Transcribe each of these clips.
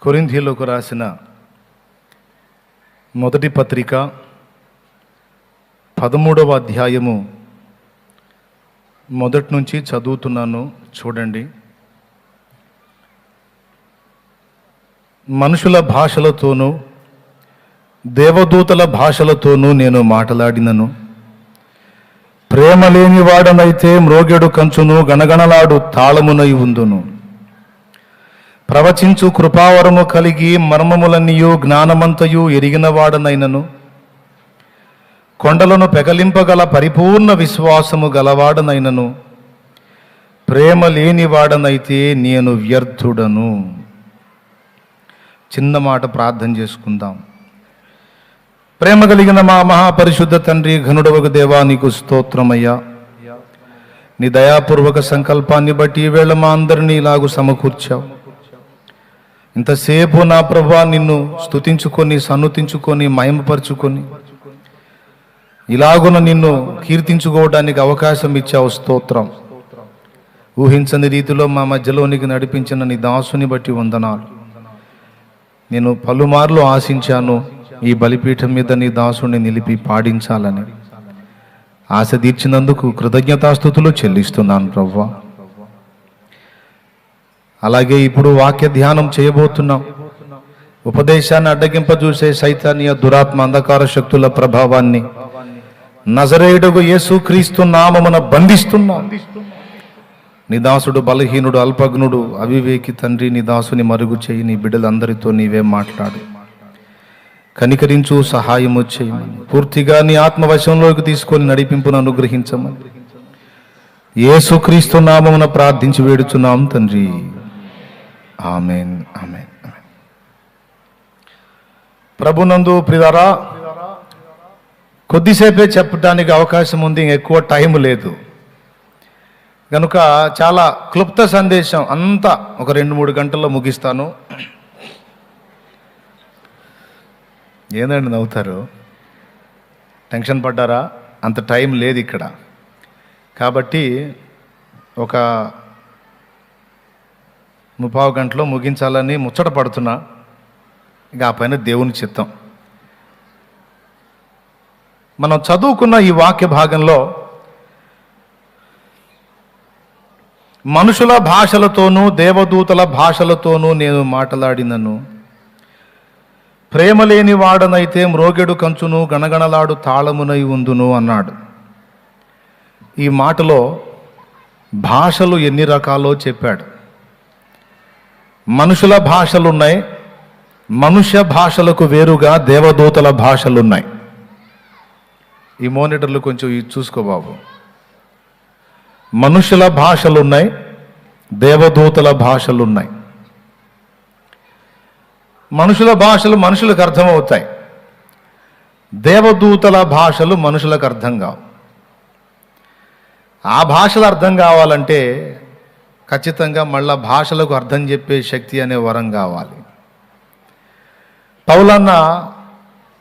కొరింథీయులకు రాసిన మొదటి పత్రిక 13వ అధ్యాయము మొదటి నుంచి చదువుతున్నాను, చూడండి. మనుషుల భాషలతోనూ దేవదూతల భాషలతోనూ నేను మాట్లాడినను, ప్రేమ లేని వాడనైతే మ్రోగెడు కంచును గణగణలాడు తాళమునై ఉందును. ప్రవచించు కృపావరము కలిగి మర్మములన్నీయు జ్ఞానమంతయు ఎరిగిన వాడనైనను, కొండలను పెకలింపగల పరిపూర్ణ విశ్వాసము గలవాడనైనను, ప్రేమ లేని వాడనైతే నేను వ్యర్థుడను. చిన్న మాట ప్రార్థన చేసుకుందాం. ప్రేమ కలిగిన మా మహాపరిశుద్ధ తండ్రి, ఘనుడవగు దేవా, నీకు స్తోత్రమయ్యా. నీ దయాపూర్వక సంకల్పాన్ని బట్టి ఈవేళ మా అందరినీ ఇలాగు సమకూర్చావు. ఇంతసేపు నా ప్రభువా నిన్ను స్తుతించుకొని, సన్నుతించుకొని, మహిమపరుచుకొని ఇలాగున నిన్ను కీర్తించుకోవడానికి అవకాశం ఇచ్చావు. స్తోత్రం. ఊహించని రీతిలో మా మధ్యలోనికి నడిపించిన నీ దాసుని బట్టి వందనాలు. నేను పలుమార్లు ఆశించాను, ఈ బలిపీఠం మీద నీ దాసుని నిలిపి పాడించాలని. ఆశ తీర్చినందుకు కృతజ్ఞతాస్తుతులు చెల్లిస్తున్నాను ప్రభువా. అలాగే ఇప్పుడు వాక్య ధ్యానం చేయబోతున్నాం. ఉపదేశాన్ని అడ్డగింపజూసే సైతానీయ దురాత్మ అంధకార శక్తుల ప్రభావాన్ని నజరేయుడగు యేసుక్రీస్తు నామమున బంధిస్తున్నాం. నీ దాసుడు బలహీనుడు, అల్పజ్ఞుడు, అవివేకి తండ్రి, నీ దాసుని మరుగు చేయి. నీ బిడ్డలందరితో నీవే మాట్లాడు, కనికరించు, సహాయము చేయమని, పూర్తిగా నీ ఆత్మవశంలోకి తీసుకొని నడిపింపును అనుగ్రహించమని యేసుక్రీస్తు నామమున ప్రార్థించి వేడుచున్నాం తండ్రి. ఆమేన్, ఆమేన్. ప్రభునందు ప్రియులారా, కొద్దిసేపే చెప్పడానికి అవకాశం ఉంది, ఎక్కువ టైం లేదు కనుక చాలా క్లుప్త సందేశం అంతా ఒక 2-3 గంటల్లో ముగిస్తాను. ఏందండి నవ్వుతారు? టెన్షన్ పడ్డారా? అంత టైం లేదు ఇక్కడ కాబట్టి ఒక 30 గంటలో ముగించాలని ముచ్చట పడుతున్నా. ఇక ఆ పైన దేవుని చిత్తం. మనం చదువుకున్న ఈ వాక్య భాగంలో మనుషుల భాషలతోనూ దేవదూతల భాషలతోనూ నేను మాట్లాడినను, ప్రేమ లేని వాడనైతే మ్రోగెడు కంచును గణగణలాడు తాళమునై ఉందును అన్నాడు. ఈ మాటలో భాషలు ఎన్ని రకాలో చెప్పాడు. మనుషుల భాషలున్నాయి, మనుష్య భాషలకు వేరుగా దేవదూతల భాషలున్నాయి. ఈ మోనిటర్లు కొంచెం చూసుకో బాబు. మనుషుల భాషలున్నాయి, దేవదూతల భాషలున్నాయి. మనుషుల భాషలు మనుషులకు అర్థమవుతాయి, దేవదూతల భాషలు మనుషులకు అర్థం కావు. ఆ భాషలు అర్థం కావాలంటే ఖచ్చితంగా మళ్ళా భాషలకు అర్థం చెప్పే శక్తి అనే వరం కావాలి. పౌలన్న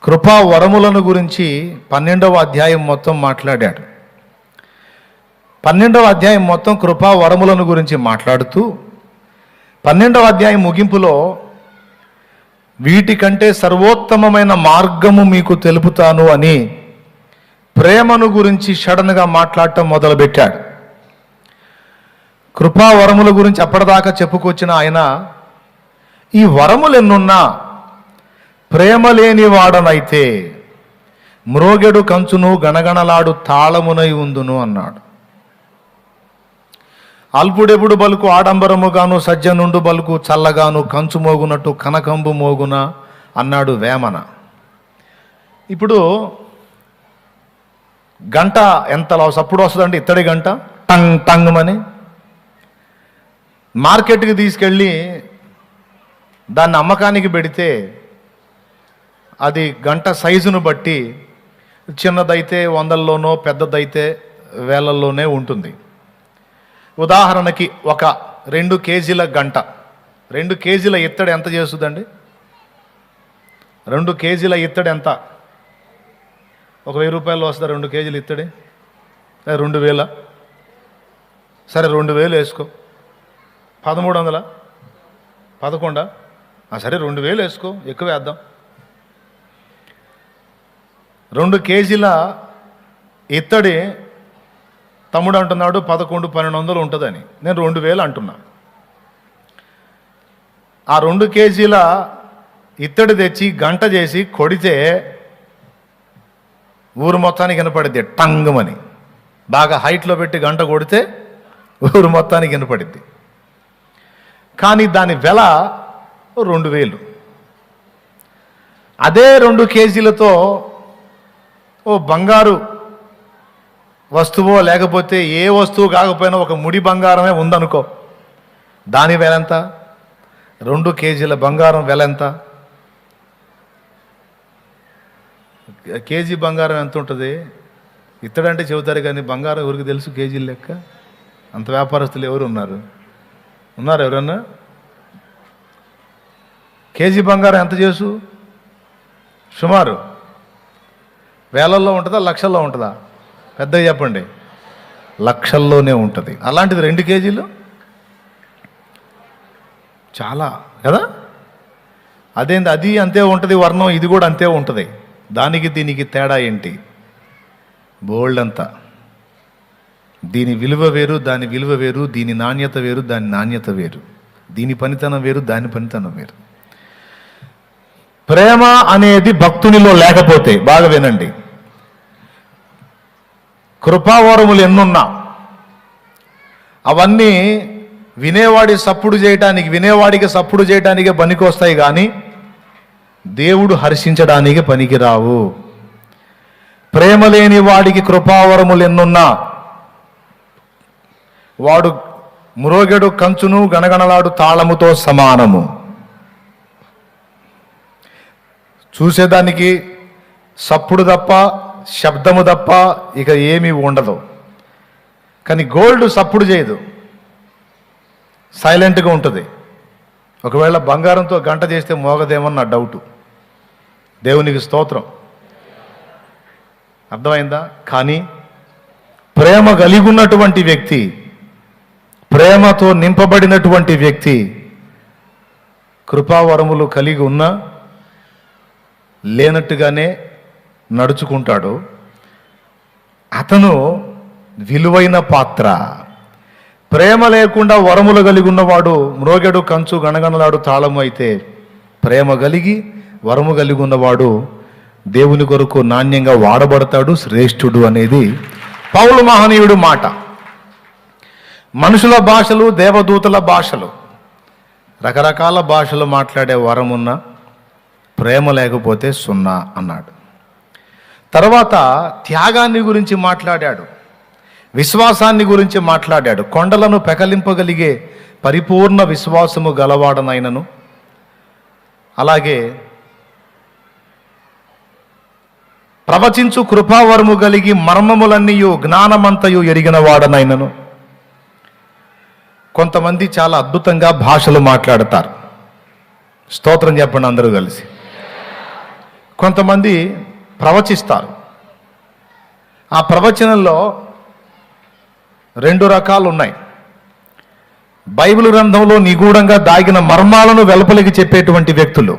కృపా వరములను గురించి 12వ అధ్యాయం మొత్తం మాట్లాడాడు. 12వ అధ్యాయం మొత్తం కృపా వరములను గురించి మాట్లాడుతూ 12వ అధ్యాయం ముగింపులో వీటికంటే సర్వోత్తమమైన మార్గము మీకు తెలుపుతాను అని ప్రేమను గురించి సడన్గా మాట్లాడటం మొదలుపెట్టాడు. కృపా వరముల గురించి అప్పటిదాకా చెప్పుకొచ్చిన ఆయన ఈ వరములు ఎన్నున్నా ప్రేమ లేని వాడనైతే మ్రోగెడు కంచును గణగణలాడు తాళమునై ఉందును అన్నాడు. అల్పుడెప్పుడు బలుకు ఆడంబరముగాను, సజ్జనుండు బలుకు చల్లగాను, కంచు మోగునట్టు కనకంబు మోగున అన్నాడు వేమన. ఇప్పుడు గంట ఎంత సప్పుడు వస్తుందండి? ఇత్తడి గంట టంగ్ టంగ్మని మార్కెట్కి తీసుకెళ్ళి దాన్ని అమ్మకానికి పెడితే అది గంట సైజును బట్టి చిన్నదైతే 100లోనో, పెద్దదైతే వేలల్లోనే ఉంటుంది. ఉదాహరణకి ఒక 2 కేజీల గంట, 2 కేజీల ఇత్తడి ఎంత చేస్తుందండి? 2 కేజీల ఇత్తడి ఎంత? ఒక 1000 రూపాయలు వస్తుంది 2 కేజీలు ఇత్తడి. 2000, సరే 2000 వేసుకో. 1300, 11, సరే 2000 వేసుకో, ఎక్కువ వేద్దాం. 2 కేజీల ఇత్తడి తమ్ముడు అంటున్నాడు 1100-1200 ఉంటుందని. నేను 2000 అంటున్నా. ఆ 2 కేజీల ఇత్తడి తెచ్చి గంట చేసి కొడితే ఊరు మొత్తానికి వినపడిద్ది టంగమని. బాగా హైట్లో పెట్టి గంట కొడితే ఊరు మొత్తానికి వినపడిద్ది. కానీ దాని వెల 2000. అదే 2 కేజీలతో ఓ బంగారు వస్తువో లేకపోతే ఏ వస్తువు కాకపోయినా ఒక ముడి బంగారమే ఉందనుకో, దాని వెల ఎంత? 2 కేజీల బంగారం వెల ఎంత? కేజీ బంగారం ఎంత ఉంటుంది? ఇత్తడంటే చెబుతారు కానీ బంగారం ఎవరికి తెలుసు కేజీల లెక్క? అంత వ్యాపారస్తులు ఎవరు ఉన్నారు ఎవరన్నా? కేజీ బంగారం ఎంత చేసు? సుమారు వేలల్లో ఉంటుందా, లక్షల్లో ఉంటుందా? పెద్దగా చెప్పండి. లక్షల్లోనే ఉంటుంది. అలాంటిది 2 కేజీలు చాలా కదా. అదేంది, అది అంతే ఉంటుంది వర్ణం, ఇది కూడా అంతే ఉంటుంది. దానికి దీనికి తేడా ఏంటి? బోల్డ్ అంతా. దీని విలువ వేరు, దాని విలువ వేరు. దీని నాణ్యత వేరు, దాని నాణ్యత వేరు. దీని పనితనం వేరు, దాని పనితనం వేరు. ప్రేమ అనేది భక్తునిలో లేకపోతే, బాగా వినండి, కృపావరములు ఎన్నున్నా అవన్నీ వినేవాడికి సప్పుడు చేయటానికే పనికొస్తాయి కానీ దేవుడు హర్షించడానికి పనికిరావు. ప్రేమ లేని వాడికి కృపావరములు ఎన్నున్నా వాడు మ్రోగెడు కంచును గణగణలాడు తాళముతో సమానము. చూసేదానికి సప్పుడు తప్ప, శబ్దము తప్ప ఇక ఏమీ ఉండదు. కానీ గోల్డ్ సప్పుడు చేయదు, సైలెంట్గా ఉంటుంది. ఒకవేళ బంగారంతో గంట చేస్తే మోగదేమో నా డౌటు. దేవునికి స్తోత్రం. అర్థమైందా? కానీ ప్రేమ కలిగి ఉన్నటువంటి వ్యక్తి, ప్రేమతో నింపబడినటువంటి వ్యక్తి కృపావరములు కలిగి ఉన్నా లేనట్టుగానే నడుచుకుంటాడు. అతను విలువైన పాత్ర. ప్రేమ లేకుండా వరములు కలిగి ఉన్నవాడు మ్రోగెడు కంచు గణగణలాడు తాళము అయితే, ప్రేమ కలిగి వరము కలిగి ఉన్నవాడు దేవుని కొరకు నాణ్యంగా వాడబడతాడు, శ్రేష్ఠుడు అనేది పౌలు మహనీయుడు మాట. మనుషుల భాషలు, దేవదూతల భాషలు, రకరకాల భాషలు మాట్లాడే వరమున్న ప్రేమ లేకపోతే సున్నా అన్నాడు. తర్వాత త్యాగాన్ని గురించి మాట్లాడాడు, విశ్వాసాన్ని గురించి మాట్లాడాడు. కొండలను పెకలింపగలిగే పరిపూర్ణ విశ్వాసము గలవాడనైనను, అలాగే ప్రవచించు కృపావరము కలిగి మర్మములన్నీయు జ్ఞానమంతయు ఎరిగిన వాడనైనను. కొంతమంది చాలా అద్భుతంగా భాషలు మాట్లాడతారు. స్తోత్రం చెప్పండి అందరూ కలిసి. కొంతమంది ప్రవచిస్తారు. ఆ ప్రవచనంలో 2 రకాలు ఉన్నాయి. బైబిల్ గ్రంథంలో నిగూఢంగా దాగిన మర్మాలను వెలుపలికి చెప్పేటువంటి వ్యక్తులు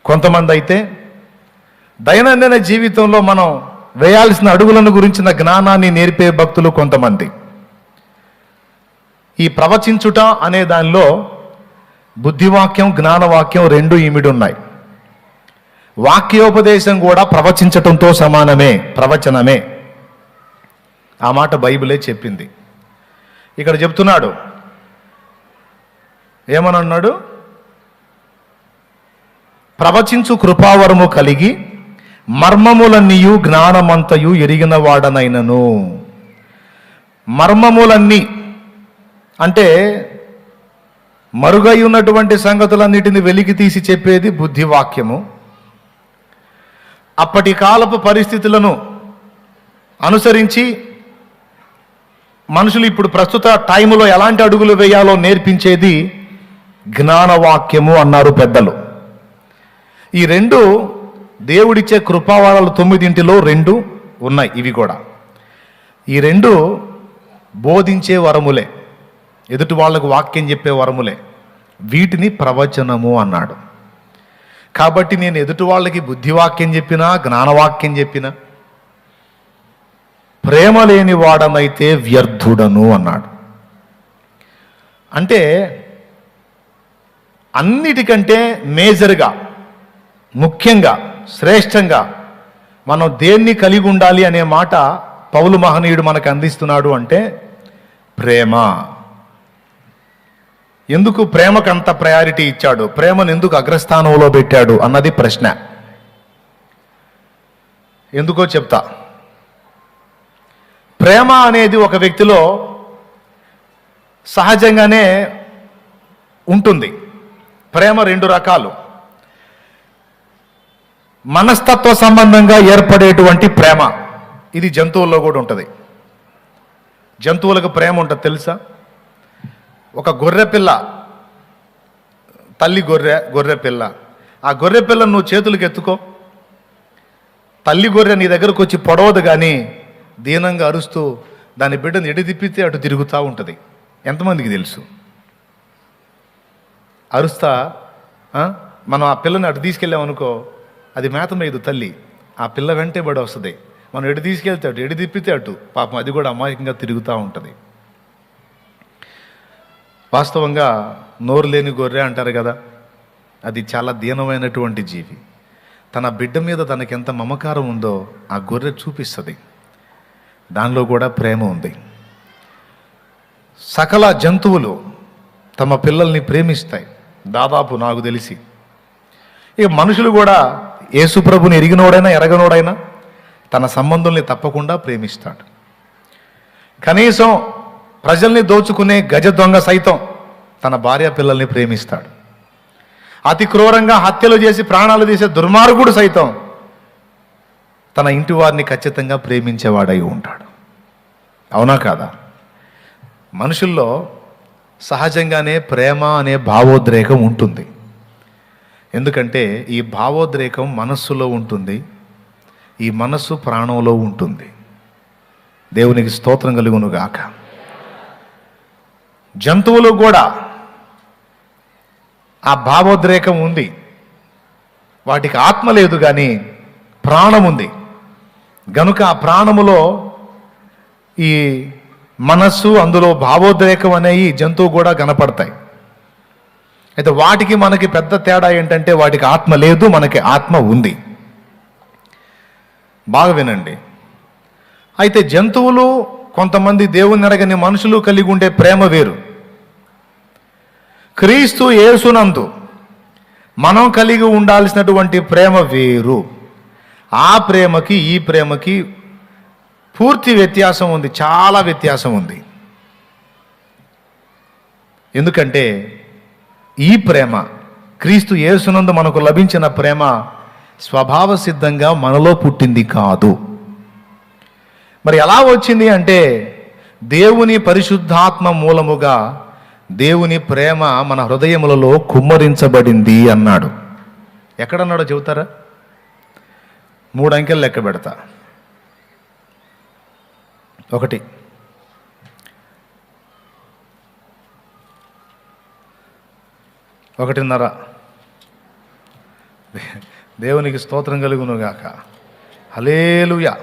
కొంతమంది అయితే, దైనందిన జీవితంలో మనం వేయాల్సిన అడుగులను గురించిన జ్ఞానాన్ని నేర్పే భక్తులు కొంతమంది. ఈ ప్రవచించుట అనే దానిలో బుద్ధివాక్యం, జ్ఞానవాక్యం 2 ఇమిడి ఉన్నాయి. వాక్యోపదేశం కూడా ప్రవచించటంతో సమానమే, ప్రవచనమే. ఆ మాట బైబిలే చెప్పింది. ఇక్కడ చెప్తున్నాడు, ఏమనన్నాడు? ప్రవచించు కృపావరము కలిగి మర్మములన్నీయు జ్ఞానమంతయు ఎరిగిన వాడనైనను. మర్మములన్నీ అంటే మరుగై ఉన్నటువంటి సంగతులన్నిటిని వెలికి తీసి చెప్పేది బుద్ధివాక్యము. అప్పటి కాలపు పరిస్థితులను అనుసరించి మనుషులు ఇప్పుడు ప్రస్తుత టైంలో ఎలాంటి అడుగులు వేయాలో నేర్పించేది జ్ఞానవాక్యము అన్నారు పెద్దలు. ఈ 2 దేవుడిచ్చే కృపావరాలు 9 2 ఉన్నాయి. ఇవి కూడా ఈ 2 బోధించే వరములే, ఎదుటి వాళ్లకు వాక్యం చెప్పే వరములే. వీటిని ప్రవచనము అన్నాడు. కాబట్టి నేను ఎదుటి వాళ్ళకి బుద్ధివాక్యం చెప్పినా, జ్ఞానవాక్యం చెప్పినా, ప్రేమ లేని వాడనైతే వ్యర్థుడను అన్నాడు. అంటే అన్నిటికంటే మేజర్గా, ముఖ్యంగా, శ్రేష్టంగా మనం దేన్ని కలిగి ఉండాలి అనే మాట పౌలు మహనీయుడు మనకు అందిస్తున్నాడు. అంటే ప్రేమ. ఎందుకు ప్రేమకు అంత ప్రయారిటీ ఇచ్చాడు, ప్రేమను ఎందుకు అగ్రస్థానంలో పెట్టాడు అన్నది ప్రశ్న. ఎందుకో చెప్తా. ప్రేమ అనేది ఒక వ్యక్తిలో సహజంగానే ఉంటుంది. ప్రేమ రెండు రకాలు. మనస్తత్వ సంబంధంగా ఏర్పడేటువంటి ప్రేమ, ఇది జంతువుల్లో కూడా ఉంటుంది. జంతువులకు ప్రేమ ఉంటుంది తెలుసా? ఒక గొర్రె పిల్ల, తల్లి గొర్రె పిల్ల, ఆ గొర్రె పిల్లను నువ్వు చేతులకు ఎత్తుకో, తల్లి గొర్రె నీ దగ్గరకు వచ్చి పొడవదు, కానీ దీనంగా అరుస్తూ దాని బిడ్డను ఎటు తిప్పితే అటు తిరుగుతూ ఉంటుంది. ఎంతమందికి తెలుసు? అరుస్తా మనం ఆ పిల్లని అటు తీసుకెళ్ళామనుకో, అది మేత మీద తల్లి, ఆ పిల్ల వెంటే బడి వస్తుంది. మనం ఎటు తీసుకెళ్తే అటు, ఎటు తిప్పితే అటు, పాపం అది కూడా అమాయకంగా తిరుగుతూ ఉంటుంది. వాస్తవంగా నోరు లేని గొర్రె అంటారు కదా, అది చాలా దీనమైనటువంటి జీవి. తన బిడ్డ మీద తనకి ఎంత మమకారం ఉందో ఆ గొర్రె చూపిస్తుంది. దానిలో కూడా ప్రేమ ఉంది. సకల జంతువులు తమ పిల్లల్ని ప్రేమిస్తాయి దాదాపు, నాకు తెలిసి. ఇక మనుషులు కూడా, యేసుప్రభుని ఎరిగినోడైనా ఎరగనోడైనా తన సంబంధుల్ని తప్పకుండా ప్రేమిస్తాడు. కనీసం ప్రజల్ని దోచుకునే గజ దొంగ సైతం తన భార్య పిల్లల్ని ప్రేమిస్తాడు. అతి క్రూరంగా హత్యలు చేసి ప్రాణాలు తీసే దుర్మార్గుడు సైతం తన ఇంటి వారిని ఖచ్చితంగా ప్రేమించేవాడై ఉంటాడు. అవునా కాదా? మనుషుల్లో సహజంగానే ప్రేమ అనే భావోద్రేకం ఉంటుంది. ఎందుకంటే ఈ భావోద్రేకం మనస్సులో ఉంటుంది, ఈ మనస్సు ప్రాణంలో ఉంటుంది. దేవునికి స్తోత్రం కలుగును గాక. జంతువులు కూడా ఆ భావోద్రేకం ఉంది. వాటికి ఆత్మ లేదు కానీ ప్రాణం ఉంది. గనుక ఆ ప్రాణములో ఈ మనస్సు, అందులో భావోద్రేకం అనేవి జంతువు కూడా కనపడతాయి. అయితే వాటికి మనకి పెద్ద తేడా ఏంటంటే వాటికి ఆత్మ లేదు, మనకి ఆత్మ ఉంది. బాగా వినండి. అయితే జంతువులు, కొంతమంది దేవుని ఎరగని మనుషులు కలిగి ఉండే ప్రేమ వేరు. క్రీస్తు యేసునందు మనం కలిగి ఉండాల్సినటువంటి ప్రేమ వేరు. ఆ ప్రేమకి ఈ ప్రేమకి పూర్తి వ్యత్యాసం ఉంది, చాలా వ్యత్యాసం ఉంది. ఎందుకంటే ఈ ప్రేమ, క్రీస్తు యేసునందు మనకు లభించిన ప్రేమ స్వభావ సిద్ధంగా మనలో పుట్టింది కాదు. మరి ఎలా వచ్చింది అంటే దేవుని పరిశుద్ధాత్మ మూలముగా దేవుని ప్రేమ మన హృదయములలో కుమ్మరించబడింది అన్నాడు. ఎక్కడన్నాడో చెబుతారా? 3 అంకెలు లెక్క పెడతా. 1, 1:30. దేవునికి స్తోత్రం కలుగును గాక. హల్లెలూయా.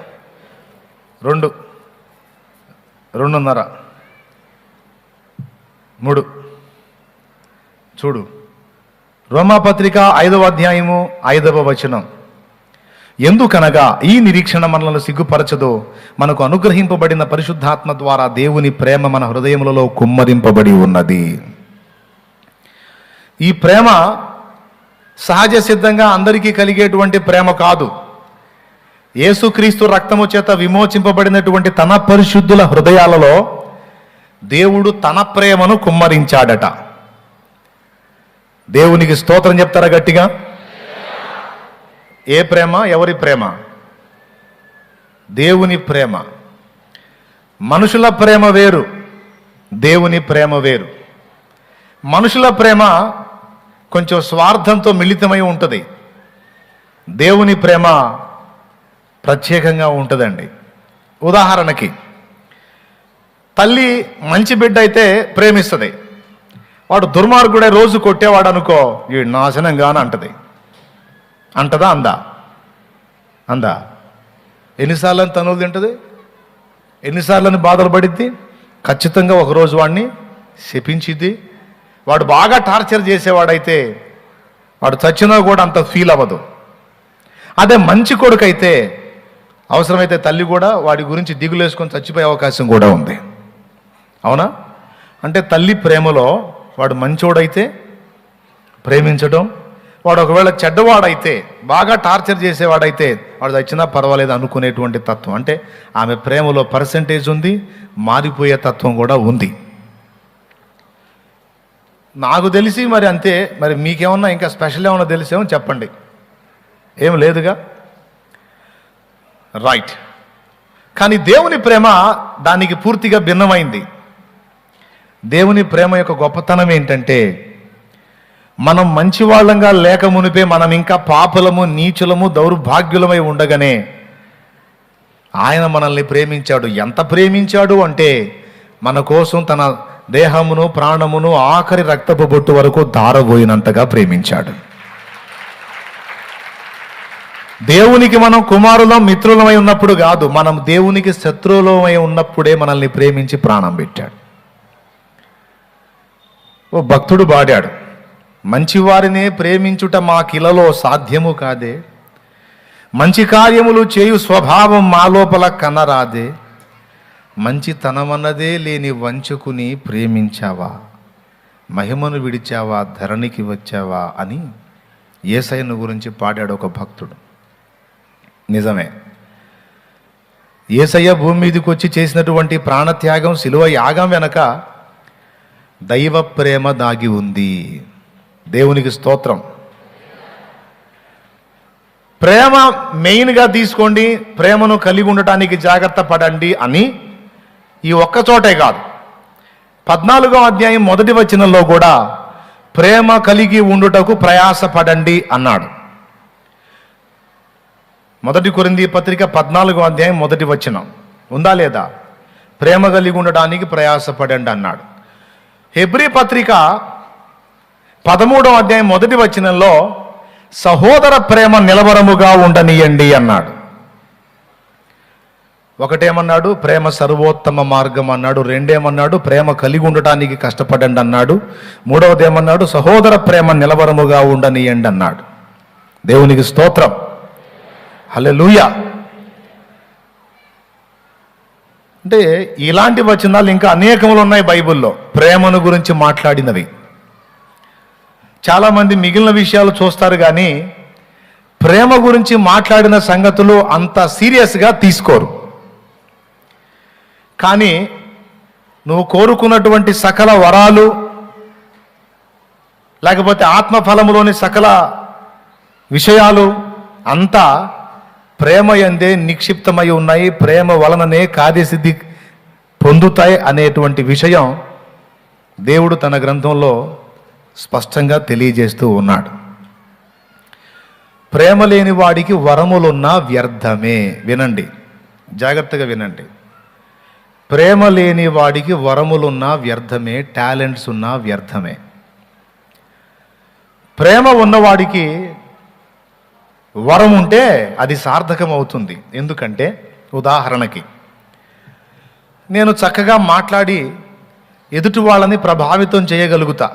2, 2:30, 3. చూడు, రోమాపత్రిక 5వ అధ్యాయము 5వ వచనం. ఎందుకనగా ఈ నిరీక్షణ మనలను సిగ్గుపరచదో, మనకు అనుగ్రహింపబడిన పరిశుద్ధాత్మ ద్వారా దేవుని ప్రేమ మన హృదయములలో కుమ్మరింపబడి ఉన్నది. ఈ ప్రేమ సహజ సిద్ధంగా అందరికీ కలిగేటువంటి ప్రేమ కాదు. యేసుక్రీస్తు రక్తము చేత విమోచింపబడినటువంటి తన పరిశుద్ధుల హృదయాలలో దేవుడు తన ప్రేమను కుమ్మరించాడట. దేవునికి స్తోత్రం చెప్తారా గట్టిగా? ఏ ప్రేమ? ఎవరి ప్రేమ? దేవుని ప్రేమ. మనుషుల ప్రేమ వేరు, దేవుని ప్రేమ వేరు. మనుషుల ప్రేమ కొంచెం స్వార్థంతో మిళితమై ఉంటుంది, దేవుని ప్రేమ ప్రత్యేకంగా ఉంటుందండి. ఉదాహరణకి, తల్లి మంచి బిడ్డ అయితే ప్రేమిస్తుంది, వాడు దుర్మార్గుడే రోజు కొట్టేవాడు అనుకో, ఈ నాశనంగానే అంటది. అంటదా? అందా? ఎన్నిసార్లు తనులు తింటది? ఎన్నిసార్లు బాధలు పడిద్ది? ఖచ్చితంగా ఒకరోజు వాడిని శపించిద్ది. వాడు బాగా టార్చర్ చేసేవాడైతే వాడు చచ్చినా కూడా అంత ఫీల్ అవ్వదు. అదే మంచి కొడుకు అయితే అవసరమైతే తల్లి కూడా వాడి గురించి దిగులేసుకొని చచ్చిపోయే అవకాశం కూడా ఉంది. అవునా? అంటే తల్లి ప్రేమలో వాడు మంచోడైతే ప్రేమించడం, వాడు ఒకవేళ చెడ్డవాడైతే బాగా టార్చర్ చేసేవాడైతే వాడు చచ్చినా పర్వాలేదు అనుకునేటువంటి తత్వం. అంటే ఆమె ప్రేమలో పర్సెంటేజ్ ఉంది, మారిపోయే తత్వం కూడా ఉంది. నాకు తెలిసి మరి అంతే. మరి మీకేమన్నా ఇంకా స్పెషల్ ఏమన్నా తెలిసేమో చెప్పండి. ఏం లేదుగా, రైట్. కానీ దేవుని ప్రేమ దానికి పూర్తిగా భిన్నమైంది. దేవుని ప్రేమ యొక్క గొప్పతనం ఏంటంటే, మనం మంచివాళ్ళంగా లేక మునిపే మనం ఇంకా పాపులము, నీచులము, దౌర్భాగ్యులమై ఉండగానే ఆయన మనల్ని ప్రేమించాడు. ఎంత ప్రేమించాడు అంటే మన కోసం తన దేహమును, ప్రాణమును, ఆఖరి రక్తపు బొట్టు వరకు ధారబోయినంతగా ప్రేమించాడు. దేవునికి మనం కుమారులం, మిత్రులమై ఉన్నప్పుడు కాదు, మనం దేవునికి శత్రువులమై ఉన్నప్పుడే మనల్ని ప్రేమించి ప్రాణం పెట్టాడు. ఓ భక్తుడు పాడాడు, మంచివారినే ప్రేమించుట మాకిలలో సాధ్యము కాదే, మంచి కార్యములు చేయు స్వభావం మా లోపల కనరాదే, మంచితనమన్నదే లేని వంచకుని ప్రేమించావా, మహిమను విడిచావా, ధరణికి వచ్చావా అని యేసయ్యను గురించి పాడాడు ఒక భక్తుడు. నిజమే, యేసయ్య భూమి మీదకి వచ్చి చేసినటువంటి ప్రాణత్యాగం, శిలువ యాగం వెనక దైవ ప్రేమ దాగి ఉంది. దేవునికి స్తోత్రం. ప్రేమ మెయిన్గా తీసుకోండి, ప్రేమను కలిగి ఉండటానికి జాగ్రత్త పడండి అని ఈ ఒక్క చోటే కాదు, 14వ అధ్యాయం 1వ వచనంలో కూడా ప్రేమ కలిగి ఉండుటకు ప్రయాసపడండి అన్నాడు. 1 కొరింథీ పత్రిక 14వ అధ్యాయం 1వ వచనం ఉందా లేదా? ప్రేమ కలిగి ఉండడానికి ప్రయాసపడండి అన్నాడు. హెబ్రీ పత్రిక 13వ అధ్యాయం 1వ వచనంలో సహోదర ప్రేమ నిలవరముగా ఉండనీయండి అన్నాడు. ఒకటేమన్నాడు, ప్రేమ సర్వోత్తమ మార్గం అన్నాడు. రెండేమన్నాడు, ప్రేమ కలిగి ఉండటానికి కష్టపడండి అన్నాడు. మూడవది ఏమన్నాడు, సహోదర ప్రేమ నిలవరముగా ఉండనీయండి అన్నాడు. దేవునికి స్తోత్రం, హల్లెలూయా. అంటే ఇలాంటి వచనాలు ఇంకా అనేకములు ఉన్నాయి బైబిల్లో ప్రేమను గురించి మాట్లాడినవి. చాలామంది మిగిలిన విషయాలు చూస్తారు కానీ ప్రేమ గురించి మాట్లాడిన సంగతులు అంత సీరియస్గా తీసుకోరు. కానీ నువ్వు కోరుకున్నటువంటి సకల వరాలు, లేకపోతే ఆత్మఫలములోని సకల విషయాలు అంతా ప్రేమ యందే నిక్షిప్తమై ఉన్నాయి, ప్రేమ వలననే కార్యసిద్ధి పొందుతాయి అనేటువంటి విషయం దేవుడు తన గ్రంథంలో స్పష్టంగా తెలియజేస్తూ ఉన్నాడు. ప్రేమ లేని వాడికి వరములున్నా వ్యర్థమే. వినండి, జాగ్రత్తగా వినండి. ప్రేమ లేని వాడికి వరములున్నా వ్యర్థమే, టాలెంట్స్ ఉన్నా వ్యర్థమే. ప్రేమ ఉన్నవాడికి వరం ఉంటే అది సార్థకం అవుతుంది. ఎందుకంటే ఉదాహరణకి నేను చక్కగా మాట్లాడి ఎదుటి వాళ్ళని ప్రభావితం చేయగలుగుతా.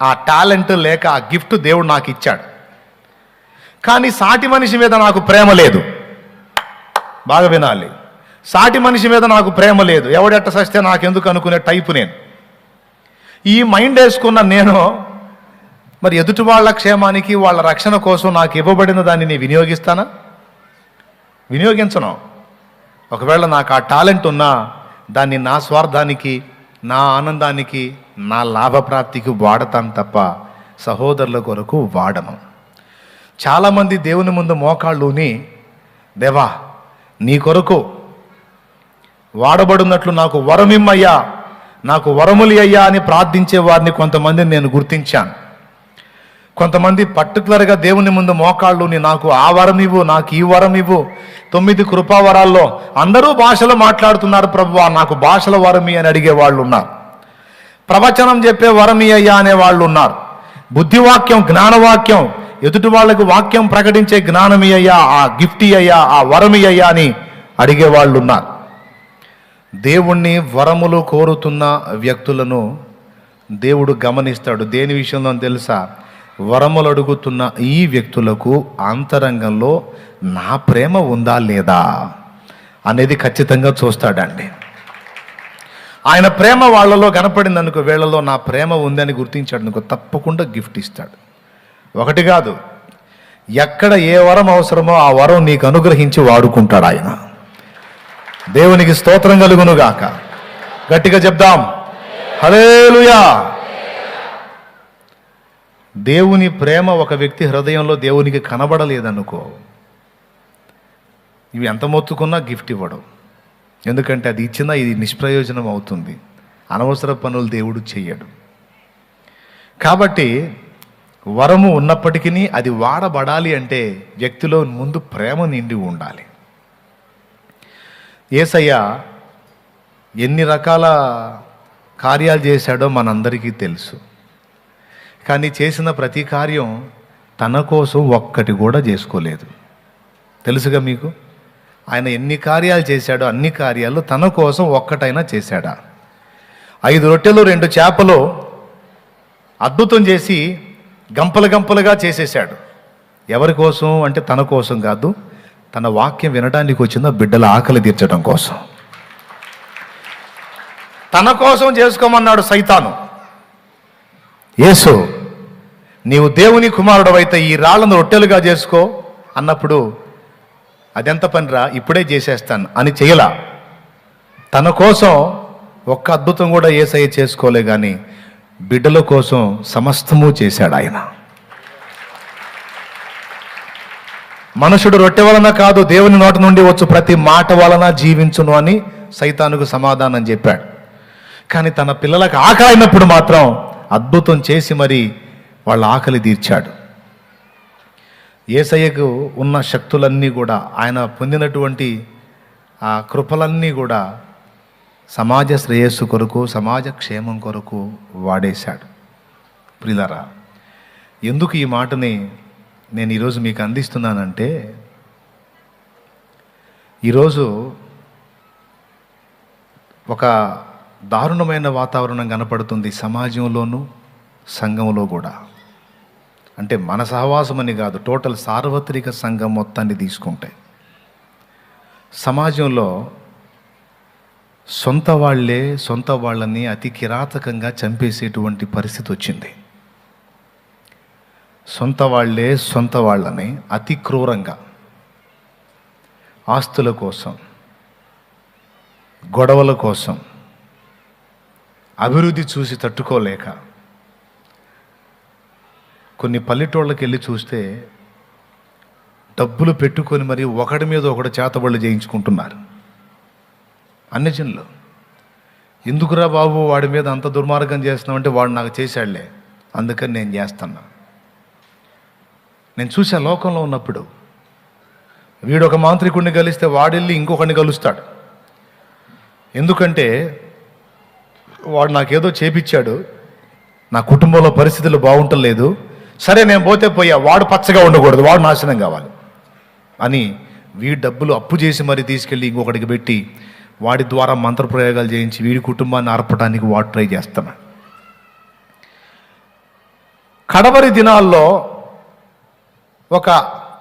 ఆ టాలెంట్ లేక ఆ గిఫ్ట్ దేవుడు నాకు ఇచ్చాడు. కానీ సాటి మనిషి మీద నాకు ప్రేమ లేదు. బాగా వినాలి, సాటి మనిషి మీద నాకు ప్రేమ లేదు. ఎవడెట్ట సస్తే నాకెందుకు అనుకునే టైపు నేను. ఈ మైండ్ వేసుకున్న నేను మరి ఎదుటి వాళ్ళ క్షేమానికి, వాళ్ళ రక్షణ కోసం నాకు ఇవ్వబడిన దాన్ని నేను వినియోగిస్తానా? వినియోగించను. ఒకవేళ నాకు ఆ టాలెంట్ ఉన్నా దాన్ని నా స్వార్థానికి, నా ఆనందానికి, నా లాభప్రాప్తికి వాడతాను తప్ప సహోదరుల కొరకు వాడను. చాలామంది దేవుని ముందు మోకాళ్ళుని, దేవా నీ కొరకు వాడబడినట్లు నాకు వరమిమ్మయ్యా, నాకు వరములి అయ్యా అని ప్రార్థించే వారిని కొంతమందిని నేను గుర్తించాను. కొంతమంది పర్టికులర్గా దేవుని ముందు మోకాళ్ళుని, నాకు ఆ వరం ఇవ్వు, నాకు ఈ వరం ఇవ్వు. 9 కృపావరాల్లో అందరూ భాషలు మాట్లాడుతున్నారు ప్రభువా, నాకు భాషల వరమి అని అడిగే వాళ్ళు ఉన్నారు. ప్రవచనం చెప్పే వరమీయ్యా అనే వాళ్ళు ఉన్నారు. బుద్ధివాక్యం, జ్ఞానవాక్యం, ఎదుటి వాళ్ళకు వాక్యం ప్రకటించే జ్ఞానమీయ్యా, ఆ గిఫ్ట్ అయ్యా, ఆ వరమీయ్యా అని అడిగే వాళ్ళు ఉన్నారు. దేవుణ్ణి వరములు కోరుతున్న వ్యక్తులను దేవుడు గమనిస్తాడు. దేని విషయంలో తెలుసా? వరములు అడుగుతున్న ఈ వ్యక్తులకు అంతరంగంలో నా ప్రేమ ఉందా లేదా అనేది ఖచ్చితంగా చూస్తాడండి. ఆయన ప్రేమ వాళ్ళలో కనపడింది అనుకో, వీళ్ళలో నా ప్రేమ ఉందని గుర్తించాడు అనుకో, తప్పకుండా గిఫ్ట్ ఇస్తాడు. ఒకటి కాదు, ఎక్కడ ఏ వరం అవసరమో ఆ వరం నీకు అనుగ్రహించి వాడుకుంటాడు ఆయన. దేవునికి స్తోత్రం కలుగునుగాక. గట్టిగా చెప్దాం, హల్లెలూయా. దేవుని ప్రేమ ఒక వ్యక్తి హృదయంలో దేవునికి కనబడలేదనుకో, ఇవి ఎంత మొత్తుకున్నా గిఫ్ట్ ఇవ్వడం. ఎందుకంటే అది ఇచ్చినా ఇది నిష్ప్రయోజనం అవుతుంది. అనవసర పనులు దేవుడు చెయ్యడు. కాబట్టి వరము ఉన్నప్పటికీ అది వాడబడాలి అంటే వ్యక్తిలో ముందు ప్రేమ నిండి ఉండాలి. యేసయ్య ఎన్ని రకాల కార్యాలు చేశాడో మనందరికీ తెలుసు. కానీ చేసిన ప్రతి కార్యం తన కోసం ఒక్కటి కూడా చేసుకోలేదు. తెలుసుగా మీకు? ఆయన ఎన్ని కార్యాలు చేశాడో అన్ని కార్యాలు తన కోసం ఒక్కటైనా చేశాడా? 5 రొట్టెలు 2 చేపలు అద్భుతం చేసి గంపలు గంపలుగా చేసేశాడు. ఎవరి కోసం అంటే తన కోసం కాదు, తన వాక్యం వినడానికి వచ్చిన బిడ్డల ఆకలి తీర్చడం కోసం. తన కోసం చేసుకోమన్నాడు సైతాను. యేసు, నీవు దేవుని కుమారుడవైతే ఈ రాళ్లను రొట్టెలుగా చేసుకో అన్నప్పుడు, అదెంత పనిరా, ఇప్పుడే చేసేస్తాను అని చేయలా. తన కోసం ఒక్క అద్భుతం కూడా యేసయ్య చేసుకోలే, కానీ బిడ్డల కోసం సమస్తము చేశాడు ఆయన. మనుషుడు రొట్టె వలన కాదు, దేవుని నోటి నుండి వచ్చు ప్రతి మాట వలన జీవించును అని సైతానుకు సమాధానం చెప్పాడు. కానీ తన పిల్లలకు ఆకలి అయినప్పుడు మాత్రం అద్భుతం చేసి మరి వాళ్ళ ఆకలి తీర్చాడు. యేసయ్యకు ఉన్న శక్తులన్నీ కూడా, ఆయన పొందినటువంటి ఆ కృపలన్నీ కూడా సమాజ శ్రేయస్సు కొరకు, సమాజ క్షేమం కొరకు వాడేశాడు. ప్రియులారా, ఎందుకు ఈ మాటని నేను ఈరోజు మీకు అందిస్తున్నానంటే, ఈరోజు ఒక దారుణమైన వాతావరణం కనపడుతుంది సమాజంలోనూ సంఘంలో కూడా. అంటే మన సహవాసం అని కాదు, టోటల్ సార్వత్రిక సంఘం మొత్తాన్ని తీసుకుంటే సమాజంలో సొంత వాళ్ళని అతి కిరాతకంగా చంపేసేటువంటి పరిస్థితి వచ్చింది. సొంత వాళ్ళని అతి క్రూరంగా ఆస్తుల కోసం, గొడవల కోసం, అభివృద్ధి చూసి తట్టుకోలేక కొన్ని పల్లెటూళ్ళకి వెళ్ళి చూస్తే డబ్బులు పెట్టుకొని మరి ఒకడి మీద ఒకడు చేతబళ్ళు చేయించుకుంటున్నారు అన్ని జనులు. ఎందుకురా బాబు వాడి మీద అంత దుర్మార్గం చేస్తున్నామంటే, వాడు నాకు చేశాడులే అందుకని నేను చేస్తున్నా. నేను చూసా లోకంలో ఉన్నప్పుడు, వీడు ఒక మాంత్రికుడిని కలిస్తే వాడెళ్ళి ఇంకొకరిని కలుస్తాడు. ఎందుకంటే వాడు నాకేదో చేపించాడు, నా కుటుంబంలో పరిస్థితులు బాగుంటలేదు, సరే నేను పోయా, వాడు పచ్చగా ఉండకూడదు, వాడు నాశనం కావాలి అని వీడి డబ్బులు అప్పు చేసి మరి తీసుకెళ్ళి ఇంకొకటికి పెట్టి వాడి ద్వారా మంత్రప్రయోగాలు చేయించి వీడి కుటుంబాన్ని ఆర్పడానికి వాడు ట్రై చేస్తాను. కడవరి దినాల్లో ఒక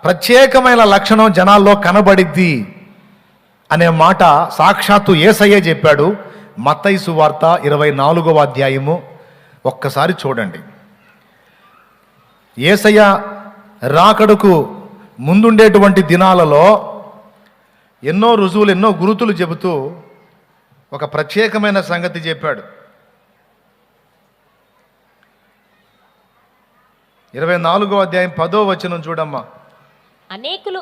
ప్రత్యేకమైన లక్షణం జనాల్లో కనబడిద్ది అనే మాట సాక్షాత్తు యేసయ్యే చెప్పాడు. మత్తయి సువార్త 24వ అధ్యాయము ఒక్కసారి చూడండి. యేసయ్య రాకడకు ముందుండేటువంటి దినాలలో ఎన్నో రుజువులు, ఎన్నో గురుతులు చెబుతూ ఒక ప్రత్యేకమైన సంగతి చెప్పాడు. 24వ అధ్యాయం 10వ వచనం చూడమ్మా. అనేకులు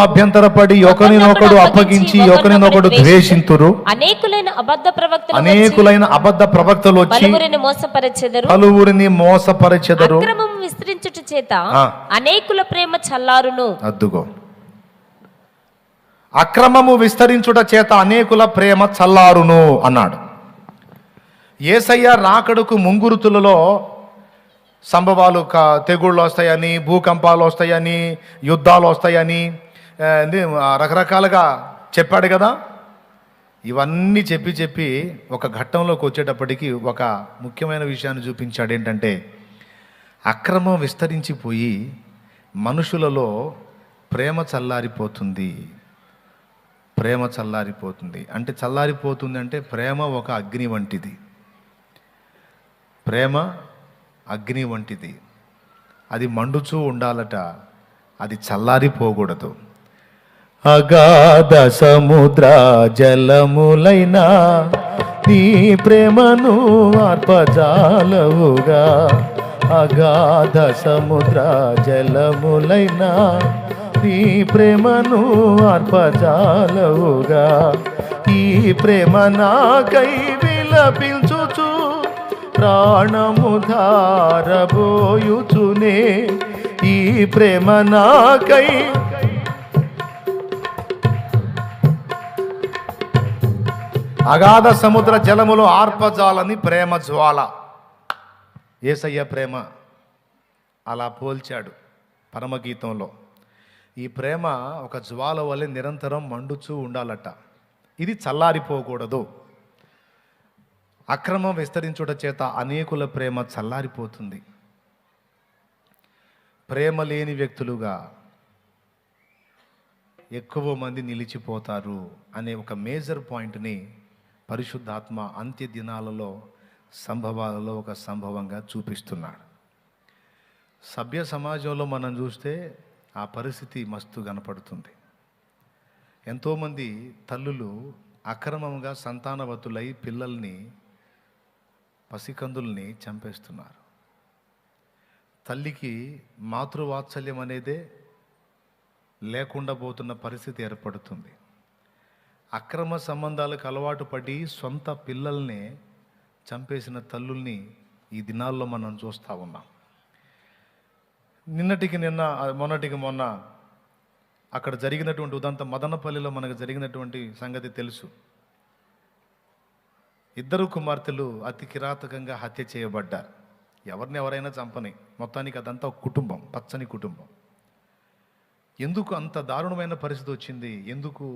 అభ్యంతరపడి ఒకరినొకడు అప్పగించి ఒకరినొకడు ద్వేషింతురు. అనేకులైన అబద్ధ ప్రవక్తలు వచ్చి పలువురిని మోసపరచెదరు. అక్రమము విస్తరించుట చేత అనేకుల ప్రేమ చల్లారును. అద్దుగో, అక్రమము విస్తరించుట చేత అనేకుల ప్రేమ చల్లారును అన్నాడు. యేసయ్య రాకడకు ముంగురుతులలో సంభవాలు తెగుళ్ళు వస్తాయని, భూకంపాలు వస్తాయని, యుద్ధాలు వస్తాయని రకరకాలుగా చెప్పాడు కదా. ఇవన్నీ చెప్పి చెప్పి ఒక ఘట్టంలోకి వచ్చేటప్పటికి ఒక ముఖ్యమైన విషయాన్ని చూపించాడు. ఏంటంటే అక్రమం విస్తరించిపోయి మనుషులలో ప్రేమ చల్లారిపోతుంది. ప్రేమ చల్లారిపోతుంది అంటే చల్లారిపోతుంది అంటే ప్రేమ ఒక అగ్ని వంటిది. ప్రేమ అగ్ని వంటిది. అది మండుచూ ఉండాలట, అది చల్లారిపోకూడదు. అగాధ సముద్ర జలములైనా నీ ప్రేమను ఆర్పజాలవుగా. అగాధ సముద్ర జలములైనా నీ ప్రేమను ఆర్పజాలవుగా. ఈ ప్రేమ నాకై విలపించుచు ప్రాణము ధారబోయుచునే. ఈ ప్రేమ నాకై అగాధ సముద్ర జలములో ఆర్పజాలని ప్రేమ జ్వాల. యేసయ్య ప్రేమ అలా పోల్చాడు పరమగీతంలో. ఈ ప్రేమ ఒక జ్వాల వలె నిరంతరం మండుచూ ఉండాలట. ఇది చల్లారిపోకూడదు. అక్రమం విస్తరించుట చేత అనేకుల ప్రేమ చల్లారిపోతుంది. ప్రేమ లేని వ్యక్తులుగా ఎక్కువ మంది నిలిచిపోతారు అనే ఒక మేజర్ పాయింట్ని పరిశుద్ధాత్మ అంత్య దినాలలో సంభవాలలో ఒక సంభవంగా చూపిస్తున్నాడు. సభ్య సమాజంలో మనం చూస్తే ఆ పరిస్థితి మస్తు కనపడుతుంది. ఎంతోమంది తల్లులు అక్రమంగా సంతానవతులై పిల్లల్ని, పసికందుల్ని చంపేస్తున్నారు. తల్లికి మాతృవాత్సల్యం అనేదే లేకుండా పోతున్న పరిస్థితి ఏర్పడుతుంది. అక్రమ సంబంధాలకు అలవాటు పడి సొంత పిల్లల్ని చంపేసిన తల్లుల్ని ఈ దినాల్లో మనం చూస్తూ ఉన్నాం. మొన్నటికి మొన్న అక్కడ జరిగినటువంటి ఉదంత మదనపల్లిలో మనకు జరిగినటువంటి సంగతి తెలుసు. 2 కుమార్తెలు అతి కిరాతకంగా హత్య చేయబడ్డారు. ఎవరైనా చంపని, మొత్తానికి అదంతా ఒక కుటుంబం, పచ్చని కుటుంబం. ఎందుకు అంత దారుణమైన పరిస్థితి వచ్చింది, ఎందుకు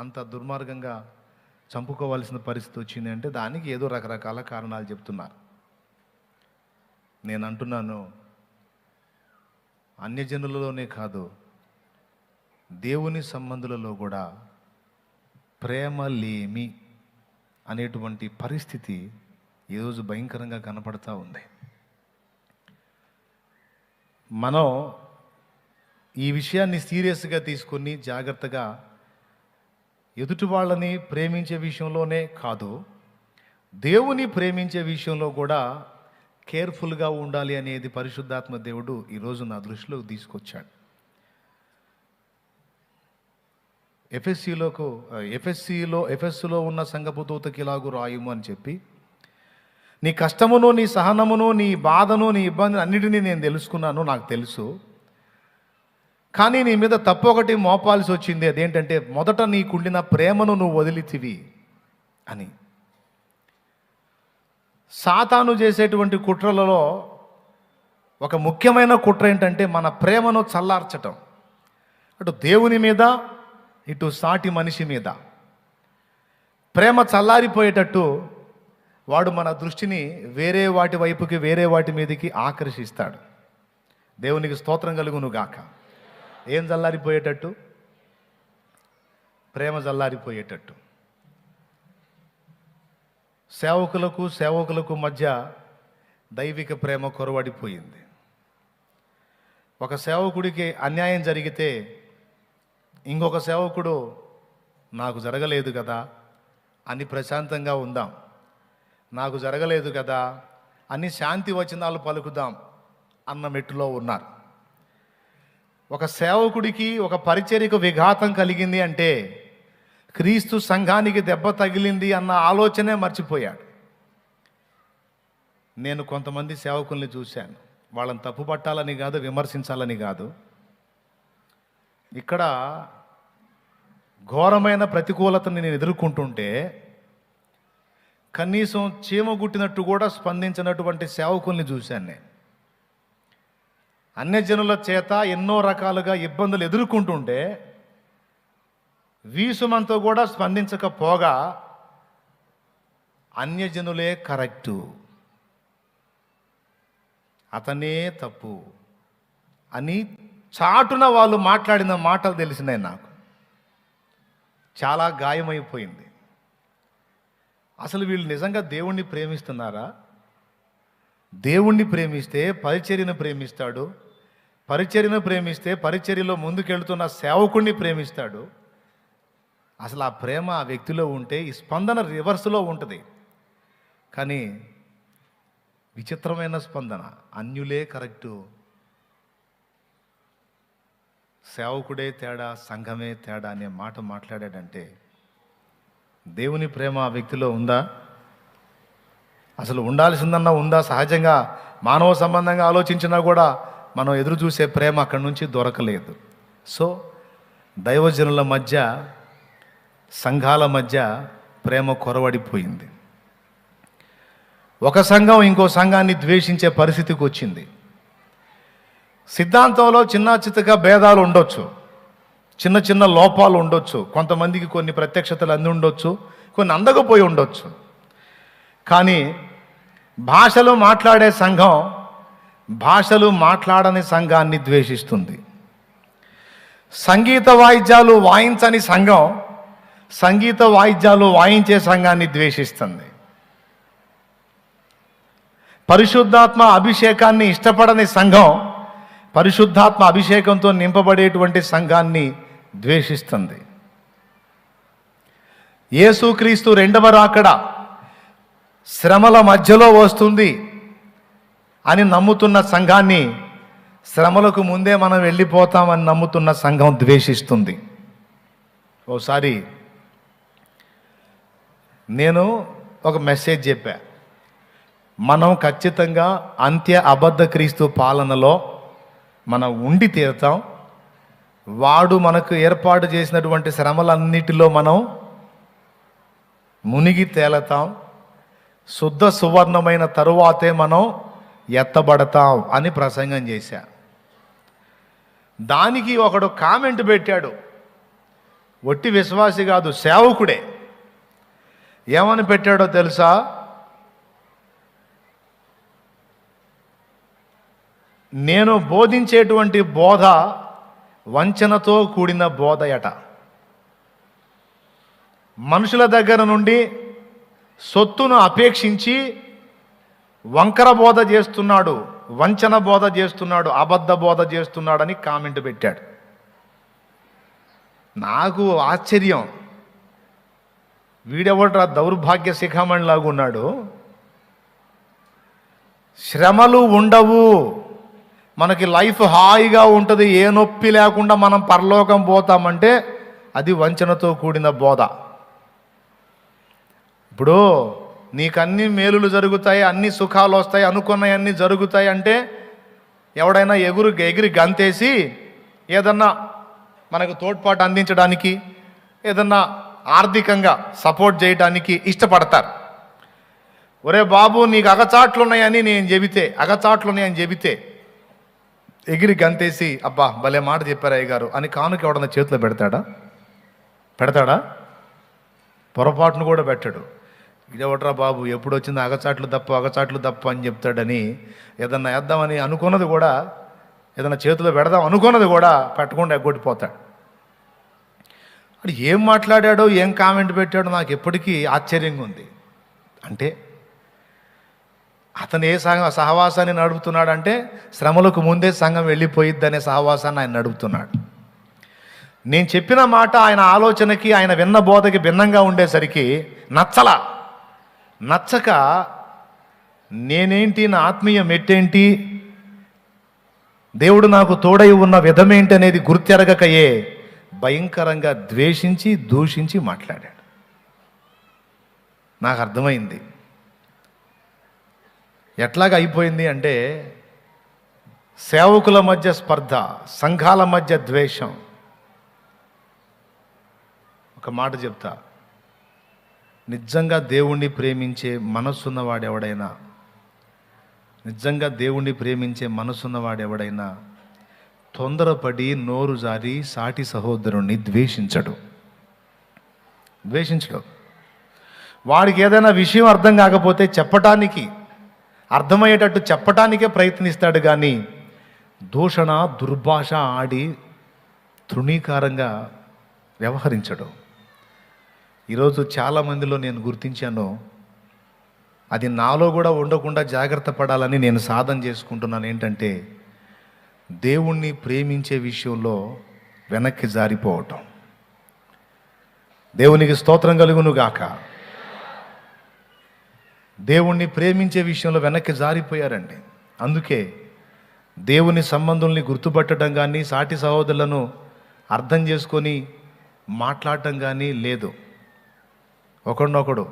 అంత దుర్మార్గంగా చంపుకోవాల్సిన పరిస్థితి వచ్చింది అంటే దానికి ఏదో రకరకాల కారణాలు చెప్తున్నారు. నేను అంటున్నాను, అన్యజనులలోనే కాదు దేవుని సంబంధులలో కూడా ప్రేమ లేమి అనేటువంటి పరిస్థితి ఈరోజు భయంకరంగా కనపడతా ఉంది. మనం ఈ విషయాన్ని సీరియస్గా తీసుకొని జాగ్రత్తగా ఎదుటి వాళ్ళని ప్రేమించే విషయంలోనే కాదు, దేవుని ప్రేమించే విషయంలో కూడా కేర్ఫుల్గా ఉండాలి అనేది పరిశుద్ధాత్మ దేవుడు ఈరోజు నా దృష్టిలోకి తీసుకొచ్చాడు. ఎఫెస్సులో ఉన్న సంఘపు దూతకి ఇలాగూ రాయుము అని చెప్పి, నీ కష్టమును, నీ సహనమును, నీ బాధను, నీ ఇబ్బందిని అన్నిటినీ నేను తెలుసుకున్నాను, నాకు తెలుసు. కానీ నీ మీద తప్పు ఒకటి మోపాల్సి వచ్చింది. అదేంటంటే మొదట నీకుండిన ప్రేమను నువ్వు వదిలితివి అని. సాతాను చేసేటువంటి కుట్రలలో ఒక ముఖ్యమైన కుట్ర ఏంటంటే మన ప్రేమను చల్లార్చటం. అటు దేవుని మీద, ఇటు సాటి మనిషి మీద ప్రేమ చల్లారిపోయేటట్టు వాడు మన దృష్టిని వేరే వాటి వైపుకి, వేరే వాటి మీదకి ఆకర్షిస్తాడు. దేవునికి స్తోత్రం కలుగును గాక. ఏం చల్లారిపోయేటట్టు? ప్రేమ చల్లారిపోయేటట్టు. సేవకులకు మధ్య దైవిక ప్రేమ కొరవడిపోయింది. ఒక సేవకుడికి అన్యాయం జరిగితే ఇంకొక సేవకుడు నాకు జరగలేదు కదా అని ప్రశాంతంగా ఉందాం, నాకు జరగలేదు కదా అని శాంతి వచనాలు పలుకుదాం అన్న మెట్టులో ఉన్నారు. ఒక సేవకుడికి, ఒక పరిచర్యకు విఘాతం కలిగింది అంటే క్రీస్తు సంఘానికి దెబ్బ తగిలింది అన్న ఆలోచనే మర్చిపోయాడు. నేను కొంతమంది సేవకుల్ని చూశాను. వాళ్ళని తప్పుపట్టాలని కాదు, విమర్శించాలని కాదు. ఇక్కడ ఘోరమైన ప్రతికూలతని నేను ఎదుర్కొంటుంటే కనీసం చీమ గుట్టినట్టు కూడా స్పందించినటువంటి సేవకుల్ని చూశాను నేను. అన్యజనుల చేత ఎన్నో రకాలుగా ఇబ్బందులు ఎదుర్కొంటుంటే వీసుమంతో కూడా స్పందించకపోగా అన్యజనులే కరెక్టు, అతనే తప్పు అని చాటున వాళ్ళు మాట్లాడిన మాటలు తెలిసినాయి. నాకు చాలా గాయమైపోయింది. అసలు వీళ్ళు నిజంగా దేవుణ్ణి ప్రేమిస్తున్నారా? దేవుణ్ణి ప్రేమిస్తే పరిచర్యను ప్రేమిస్తాడు, పరిచర్యను ప్రేమిస్తే పరిచర్యలో ముందుకెళ్తున్న సేవకుణ్ణి ప్రేమిస్తాడు. అసలు ఆ ప్రేమ ఆ వ్యక్తిలో ఉంటే ఈ స్పందన రివర్స్లో ఉంటుంది. కానీ విచిత్రమైన స్పందన, అన్యులే కరెక్టు, సేవకుడే తేడా, సంఘమే తేడా అనే మాట మాట్లాడాడంటే దేవుని ప్రేమ ఆ వ్యక్తిలో ఉందా? అసలు ఉండాల్సిందన్నా ఉందా? సహజంగా మానవ సంబంధంగా ఆలోచించినా కూడా మనం ఎదురు చూసే ప్రేమ అక్కడి నుంచి దొరకలేదు. సో దైవజనుల మధ్య, సంఘాల మధ్య ప్రేమ కొరవడిపోయింది. ఒక సంఘం ఇంకో సంఘాన్ని ద్వేషించే పరిస్థితికి వచ్చింది. సిద్ధాంతంలో చిన్న చిత్తగా భేదాలు ఉండొచ్చు, చిన్న చిన్న లోపాలు ఉండొచ్చు, కొంతమందికి కొన్ని ప్రత్యక్షతలు అంది ఉండొచ్చు, కొన్ని అందకపోయి ఉండొచ్చు. కానీ భాషలు మాట్లాడే సంఘం భాషలు మాట్లాడని సంఘాన్ని ద్వేషిస్తుంది. సంగీత వాయిద్యాలు వాయించని సంఘం సంగీత వాయిద్యాలు వాయించే సంఘాన్ని ద్వేషిస్తుంది. పరిశుద్ధాత్మ అభిషేకాన్ని ఇష్టపడని సంఘం పరిశుద్ధాత్మ అభిషేకంతో నింపబడేటువంటి సంఘాన్ని ద్వేషిస్తుంది. యేసుక్రీస్తు రెండవ రాకడ శ్రమల మధ్యలో వస్తుంది అని నమ్ముతున్న సంఘాన్ని శ్రమలకు ముందే మనం వెళ్ళిపోతామని నమ్ముతున్న సంఘం ద్వేషిస్తుంది. ఓసారి నేను ఒక మెసేజ్ చెప్పా, మనం ఖచ్చితంగా అంత్య అబద్ధ క్రీస్తు పాలనలో మనం ఉండి తీరుతాం, వాడు మనకు ఏర్పాటు చేసినటువంటి శ్రమలన్నిటిలో మనం మునిగి తేలతాం, శుద్ధ సువర్ణమైన తరువాతే మనం ఎత్తబడతాం అని ప్రసంగం చేశా. దానికి ఒకడు కామెంట్ పెట్టాడు, ఒట్టి విశ్వాసి కాదు, సేవకుడే. ఏమని పెట్టాడో తెలుసా? నేను బోధించేటువంటి బోధ వంచనతో కూడిన బోధయట. మనుషుల దగ్గర నుండి సొత్తును అపేక్షించి వంకర బోధ చేస్తున్నాడు, వంచన బోధ చేస్తున్నాడు, అబద్ధ బోధ చేస్తున్నాడని కామెంట్ పెట్టాడు. నాకు ఆశ్చర్యం, వీడెవడ్రా దౌర్భాగ్య శిఖామణిలాగా ఉన్నాడు. శ్రమలు ఉండవు, మనకి లైఫ్ హాయిగా ఉంటుంది, ఏ నొప్పి లేకుండా మనం పరలోకం పోతామంటే అది వంచనతో కూడిన బోధ. ఇప్పుడు నీకు అన్ని మేలులు జరుగుతాయి, అన్ని సుఖాలు వస్తాయి, అనుకున్నవన్నీ జరుగుతాయి అంటే ఎవడైనా ఎగిరి గంతేసి ఏదన్నా మనకు తోడ్పాటు అందించడానికి, ఏదన్నా ఆర్థికంగా సపోర్ట్ చేయడానికి ఇష్టపడతారు. ఒరే బాబు నీకు అగచాట్లున్నాయని చెబితే ఎగిరి గంతేసి అబ్బా భలే మాట చెప్పారు అయ్య గారు అని కానుక ఎవడన్నా చేతిలో పెడతాడా? పొరపాటును కూడా పెట్టాడు. ఇదేవట్రా బాబు ఎప్పుడు వచ్చింది అగచాట్లు తప్పు అని చెప్తాడని ఏదన్నా వేద్దామని అనుకున్నది కూడా, ఏదన్నా చేతిలో పెడదాం అనుకున్నది కూడా పెట్టకుండా ఎగ్గొట్టిపోతాడు. అది ఏం మాట్లాడాడో, ఏం కామెంట్ పెట్టాడో నాకు ఎప్పటికీ ఆశ్చర్యంగా ఉంది. అంటే అతను ఏ సహవాసాన్ని నడుపుతున్నాడంటే శ్రమలకు ముందే సంఘం వెళ్ళిపోయిద్దనే సహవాసాన్ని ఆయన నడుపుతున్నాడు. నేను చెప్పిన మాట ఆయన ఆలోచనకి, ఆయన విన్న బోధకి భిన్నంగా ఉండేసరికి నచ్చక నేనేంటి, నా ఆత్మీయ మెట్టేంటి, దేవుడు నాకు తోడై ఉన్న విధమేంటి అనేది గుర్తెరగకయే భయంకరంగా ద్వేషించి దూషించి మాట్లాడాడు. నాకు అర్థమైంది ఎట్లాగా అయిపోయింది అంటే, సేవకుల మధ్య స్పర్ధ, సంఘాల మధ్య ద్వేషం. ఒక మాట చెప్తా, నిజంగా దేవుణ్ణి ప్రేమించే మనస్సున్నవాడు ఎవడైనా, నిజంగా దేవుణ్ణి ప్రేమించే మనసున్నవాడు ఎవడైనా తొందరపడి నోరు జారి సాటి సహోదరుణ్ణి ద్వేషించడు. వాడికి ఏదైనా విషయం అర్థం కాకపోతే చెప్పటానికి, అర్థమయ్యేటట్టు చెప్పటానికే ప్రయత్నిస్తాడు కానీ దూషణ దుర్భాష ఆడి తృణీకారంగా వ్యవహరించడు. ఈరోజు చాలామందిలో నేను గుర్తించాను, అది నాలో కూడా ఉండకుండా జాగ్రత్త పడాలని నేను సాధన చేసుకుంటున్నాను. ఏంటంటే దేవుణ్ణి ప్రేమించే విషయంలో వెనక్కి జారిపోవటం. దేవునికి స్తోత్రం కలుగును గాక. దేవుణ్ణి ప్రేమించే విషయంలో వెనక్కి జారిపోయారండి. అందుకే దేవుని సంబంధుల్ని గుర్తుపట్టడం కానీ, సాటి సహోదరులను అర్థం చేసుకొని మాట్లాడటం కానీ లేదు. ఒకడినొకడు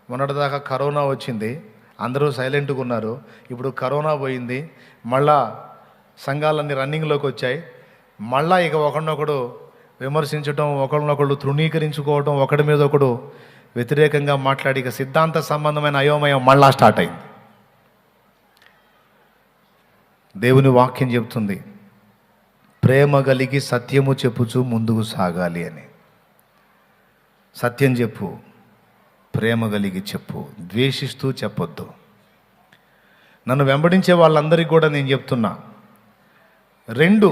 మొన్నటిదాకా కరోనా వచ్చింది, అందరూ సైలెంట్గా ఉన్నారు. ఇప్పుడు కరోనా పోయింది, మళ్ళా సంఘాలన్నీ రన్నింగ్లోకి వచ్చాయి. మళ్ళా ఇక ఒకడినొకడు విమర్శించడం, ఒకరినొకడు తృణీకరించుకోవడం, ఒకడి మీద ఒకడు వ్యతిరేకంగా మాట్లాడి ఇక సిద్ధాంత సంబంధమైన అయోమయం మళ్ళా స్టార్ట్ అయింది. దేవుని వాక్యం చెబుతుంది, ప్రేమ కలిగి సత్యము చెప్పుచూ ముందుకు సాగాలి అని. సత్యం చెప్పు, ప్రేమ కలిగి చెప్పు, ద్వేషిస్తూ చెప్పొద్దు. నన్ను వెంబడించే వాళ్ళందరికీ కూడా నేను చెప్తున్నా, 2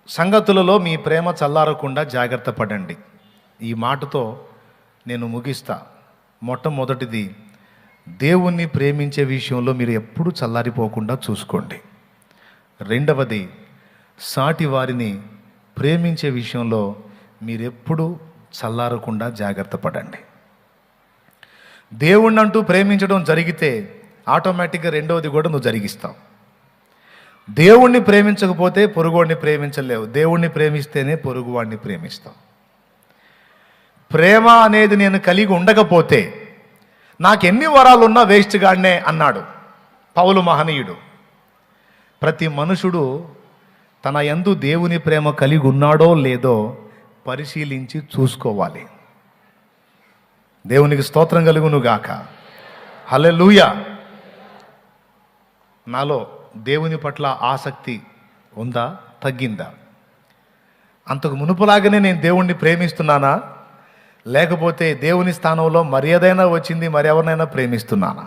సంగతులలో మీ ప్రేమ చల్లారకుండా జాగ్రత్త పడండి. ఈ మాటతో నేను ముగిస్తా. మొట్టమొదటిది, దేవుణ్ణి ప్రేమించే విషయంలో మీరు ఎప్పుడూ చల్లారిపోకుండా చూసుకోండి. రెండవది, సాటి వారిని ప్రేమించే విషయంలో మీరెప్పుడూ చల్లారకుండా జాగ్రత్త పడండి. దేవుణ్ణి అంటూ ప్రేమించడం జరిగితే ఆటోమేటిక్గా రెండవది కూడా నువ్వు జరిగిస్తావు. దేవుణ్ణి ప్రేమించకపోతే పొరుగువాడిని ప్రేమించలేవు. దేవుణ్ణి ప్రేమిస్తేనే పొరుగువాడిని ప్రేమిస్తావు. ప్రేమ అనేది నేను కలిగి ఉండకపోతే నాకెన్ని వరాలు ఉన్నా వేస్ట్ గానే అన్నాడు పౌలు మహనీయుడు. ప్రతి మనుషుడు తన యందు దేవుని ప్రేమ కలిగి ఉన్నాడో లేదో పరిశీలించి చూసుకోవాలి. దేవునికి స్తోత్రం కలుగును గాక. హల్లెలూయా. నాలో దేవుని పట్ల ఆసక్తి ఉందా, తగ్గిందా? అంతకు మునుపులాగానే నేను దేవుణ్ణి ప్రేమిస్తున్నానా, లేకపోతే దేవుని స్థానంలో మర్యాదైనా వచ్చింది, మరెవరినైనా ప్రేమిస్తున్నానా?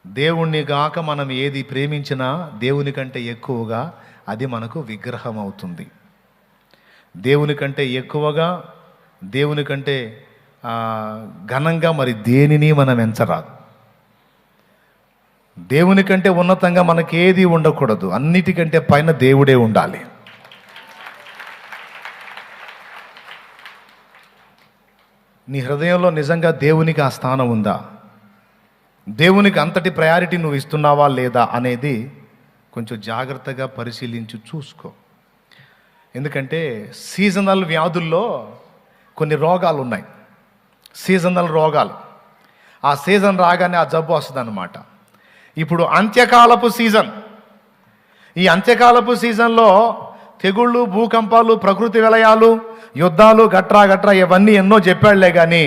దేవుణ్ణి గాక మనం ఏది ప్రేమించినా దేవుని కంటే ఎక్కువగా అది మనకు విగ్రహం అవుతుంది. దేవుని కంటే ఎక్కువగా, దేవుని కంటే ఘనంగా మరి దేనిని మనం ఎంచరాదు. దేవుని కంటే ఉన్నతంగా మనకేది ఉండకూడదు. అన్నిటికంటే పైన దేవుడే ఉండాలి. నీ హృదయంలో నిజంగా దేవునికి ఆ స్థానం ఉందా? దేవునికి అంతటి ప్రయారిటీ నువ్వు ఇస్తున్నావా లేదా అనేది కొంచెం జాగ్రత్తగా పరిశీలించి చూసుకో. ఎందుకంటే సీజనల్ వ్యాధుల్లో కొన్ని రోగాలు ఉన్నాయి. సీజనల్ రోగాలు, ఆ సీజన్ రాగానే ఆ జబ్బు వస్తుంది అన్నమాట. ఇప్పుడు అంత్యకాలపు సీజన్. ఈ అంత్యకాలపు సీజన్లో తెగుళ్ళు, భూకంపాలు, ప్రకృతి విలయాలు, యుద్ధాలు గట్రా ఇవన్నీ ఎన్నో చెప్పాడులే. కానీ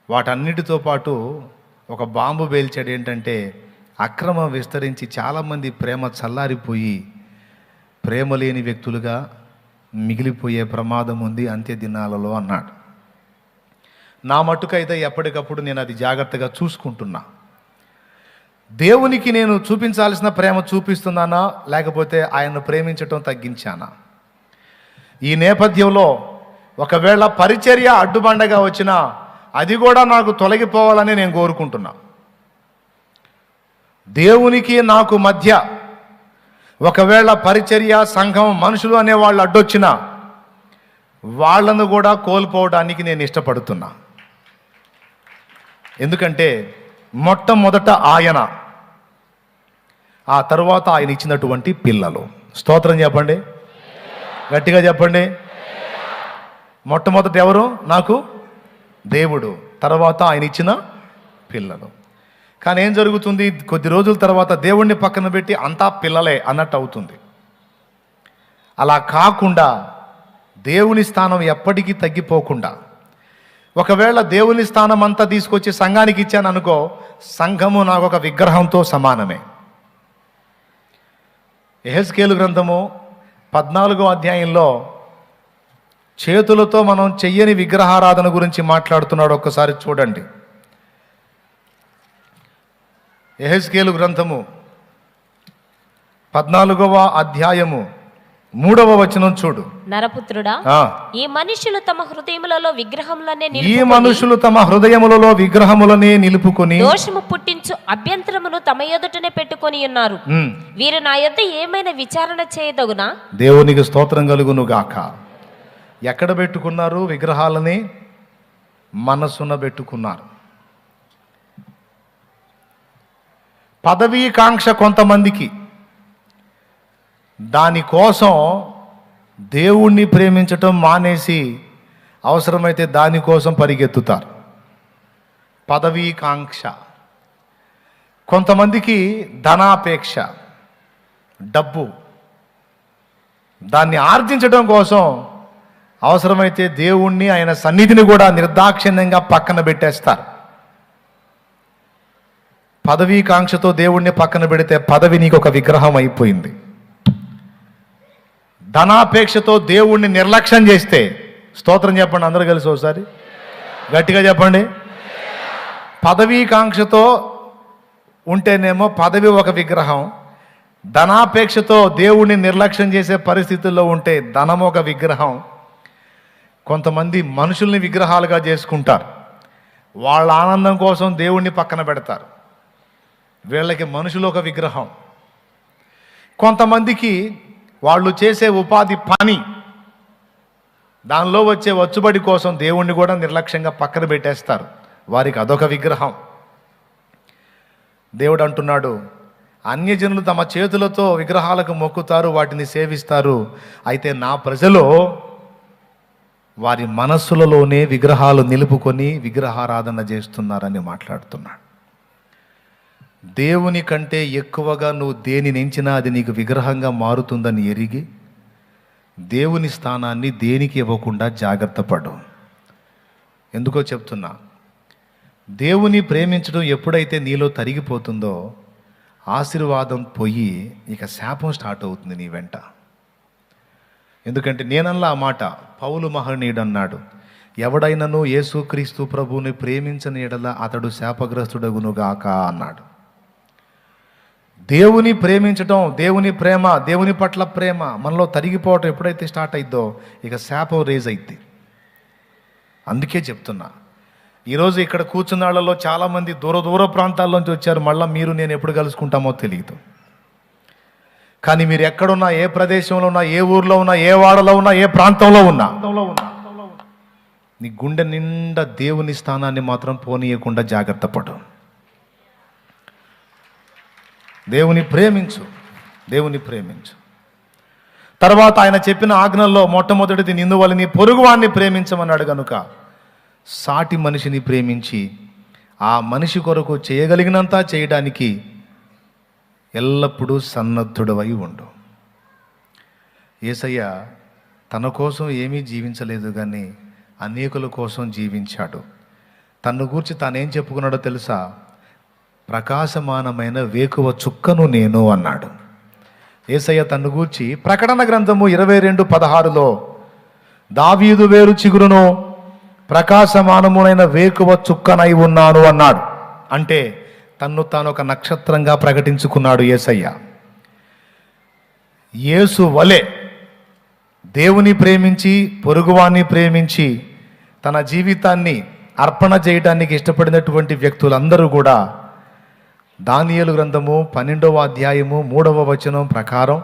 వాటన్నిటితో పాటు ఒక బాంబు పేల్చాడు. ఏంటంటే అక్రమం విస్తరించి చాలామంది ప్రేమ చల్లారిపోయి ప్రేమ లేని వ్యక్తులుగా మిగిలిపోయే ప్రమాదం ఉంది అంత్య దినాలలో అన్నాడు. నా మట్టుకైతే ఎప్పటికప్పుడు నేను అది జాగ్రత్తగా చూసుకుంటున్నా. దేవునికి నేను చూపించాల్సిన ప్రేమ చూపిస్తున్నానా, లేకపోతే ఆయన్ను ప్రేమించటం తగ్గించానా? ఈ నేపథ్యంలో ఒకవేళ పరిచర్య అడ్డుబండగా వచ్చినా అది కూడా నాకు తొలగిపోవాలని నేను కోరుకుంటున్నా. దేవునికి నాకు మధ్య ఒకవేళ పరిచర్య, సంఘం, మనుషులు అనేవాళ్ళు అడ్డొచ్చినా వాళ్ళను కూడా కోల్పోవడానికి నేను ఇష్టపడుతున్నా. ఎందుకంటే మొట్టమొదట ఆయన, ఆ తరువాత ఆయన ఇచ్చినటువంటి పిల్లలు. స్తోత్రం చెప్పండి, గట్టిగా చెప్పండి. మొట్టమొదట ఎవరు? నాకు దేవుడు, తర్వాత ఆయన ఇచ్చిన పిల్లలు. కానీ ఏం జరుగుతుంది? కొద్ది రోజుల తర్వాత దేవుణ్ణి పక్కన పెట్టి అంతా పిల్లలే అన్నట్టు అవుతుంది. అలా కాకుండా దేవుని స్థానం ఎప్పటికీ తగ్గిపోకుండా ఒకవేళ దేవుని స్థానం అంతా తీసుకొచ్చి సంఘానికి ఇచ్చాను అనుకో, సంఘము నాకు ఒక విగ్రహంతో సమానమే. యెహెజ్కేలు గ్రంథము 14వ అధ్యాయంలో చేతులతో మనం చెయ్యని విగ్రహారాధన గురించి మాట్లాడుతున్నాడు. ఒక్కసారి చూడండి. యెహెజ్కేలు గ్రంథము 14వ అధ్యాయము 3వ వచనం చూడు. నరపుత్రుడా, ఈ మనుషులు తమ హృదయములలో విగ్రహములనే నిలుపుకొని దోషము పుట్టించు అభ్యంతరమును తమ ఎదుటనే పెట్టుకొని ఉన్నారు. వీరు నా యొద్ద ఏమైనా విచారణ చేయదగునా? దేవునికి స్తోత్రం కలుగును గాక. ఎక్కడ పెట్టుకున్నారు విగ్రహాలని? మనసున పెట్టుకున్నారు. పదవీ కాంక్ష కొంతమందికి, దానికోసం దేవుణ్ణి ప్రేమించటం మానేసి అవసరమైతే దానికోసం పరిగెత్తుతారు. పదవీ కాంక్ష. కొంతమందికి ధనాపేక్ష, డబ్బు, దాన్ని ఆర్జించడం కోసం అవసరమైతే దేవుణ్ణి, ఆయన సన్నిధిని కూడా నిర్దాక్షిణ్యంగా పక్కన పెట్టేస్తారు. పదవీ కాంక్షతో దేవుణ్ణి పక్కన పెడితే పదవి నీకు ఒక విగ్రహం అయిపోయింది. ధనాపేక్షతో దేవుణ్ణి నిర్లక్ష్యం చేస్తే, స్తోత్రం చెప్పండి అందరూ కలిసి ఒకసారి గట్టిగా చెప్పండి. పదవీ కాంక్షతో ఉంటేనేమో పదవి ఒక విగ్రహం, ధనాపేక్షతో దేవుణ్ణి నిర్లక్ష్యం చేసే పరిస్థితుల్లో ఉంటే ధనం ఒక విగ్రహం. కొంతమంది మనుషుల్ని విగ్రహాలుగా చేసుకుంటారు. వాళ్ళ ఆనందం కోసం దేవుణ్ణి పక్కన పెడతారు. వీళ్ళకి మనుషులు ఒక విగ్రహం. కొంతమందికి వాళ్ళు చేసే ఉపాధి పని, దానిలో వచ్చే వచ్చుబడి కోసం దేవుణ్ణి కూడా నిర్లక్ష్యంగా పక్కన పెట్టేస్తారు. వారికి అదొక విగ్రహం. దేవుడు అంటున్నాడు, అన్యజనులు తమ చేతులతో విగ్రహాలకు మొక్కుతారు, వాటిని సేవిస్తారు. అయితే నా ప్రజలు వారి మనస్సులలోనే విగ్రహాలు నిలుపుకొని విగ్రహారాధన చేస్తున్నారని మాట్లాడుతున్నాడు. దేవుని కంటే ఎక్కువగా నువ్వు దేనిని ఎంచినా అది నీకు విగ్రహంగా మారుతుందని ఎరిగి దేవుని స్థానాన్ని దేనికి ఇవ్వకుండా జాగ్రత్త పడు. ఎందుకో చెప్తున్నా, దేవుని ప్రేమించడం ఎప్పుడైతే నీలో తరిగిపోతుందో ఆశీర్వాదం పోయి ఇక శాపం స్టార్ట్ అవుతుంది నీ వెంట. ఎందుకంటే నేనల్లా ఆ మాట పౌలు మహనీయుడు అన్నాడు, ఎవడైనను యేసుక్రీస్తు ప్రభువుని ప్రేమించని ఎడల అతడు శాపగ్రస్తుడగునుగాక అన్నాడు. దేవుని ప్రేమించడం, దేవుని ప్రేమ, దేవుని పట్ల ప్రేమ మనలో తరిగిపోవటం ఎప్పుడైతే స్టార్ట్ అయిద్దో ఇక శాపం రేజ్ అయింది. అందుకే చెప్తున్నా, ఈరోజు ఇక్కడ కూర్చున్న వాళ్ళలో చాలామంది దూర ప్రాంతాల్లోంచి వచ్చారు. మళ్ళీ మీరు నేను ఎప్పుడు కలుసుకుంటామో తెలియదు. కానీ మీరు ఎక్కడున్నా, ఏ ప్రదేశంలో ఉన్నా, ఏ ఊర్లో ఉన్నా, ఏ వాడలో ఉన్నా, ఏ ప్రాంతంలో ఉన్నా, నీ గుండె నిండా దేవుని స్థానాన్ని మాత్రం పోనీయకుండా జాగ్రత్త పడు. దేవుని ప్రేమించు, దేవుని ప్రేమించు. తర్వాత ఆయన చెప్పిన ఆజ్ఞల్లో మొట్టమొదటిది నిన్నువలని పొరుగువాన్ని ప్రేమించమన్నాడు. కనుక సాటి మనిషిని ప్రేమించి ఆ మనిషి కొరకు చేయగలిగినంత చేయడానికి ఎల్లప్పుడూ సన్నద్ధుడవై ఉండు. యేసయ్య తన కోసం ఏమీ జీవించలేదు, కానీ అనేకుల కోసం జీవించాడు. తన్ను గూర్చి తానేం చెప్పుకున్నాడో తెలుసా? ప్రకాశమానమైన వేకువ చుక్కను నేను అన్నాడు. యేసయ్య తన్ను గూర్చి ప్రకటన గ్రంథము 22:16లో దావీదు వేరు చిగురును ప్రకాశమానమునైన వేకువ చుక్కనై ఉన్నాను అన్నాడు. అంటే తన్ను తాను ఒక నక్షత్రంగా ప్రకటించుకున్నాడు యేసయ్య. యేసు వలె దేవుని ప్రేమించి పొరుగువాన్ని ప్రేమించి తన జీవితాన్ని అర్పణ చేయడానికి ఇష్టపడినటువంటి వ్యక్తులందరూ కూడా దానియేలు గ్రంథము 12వ అధ్యాయము 3వ వచనం ప్రకారం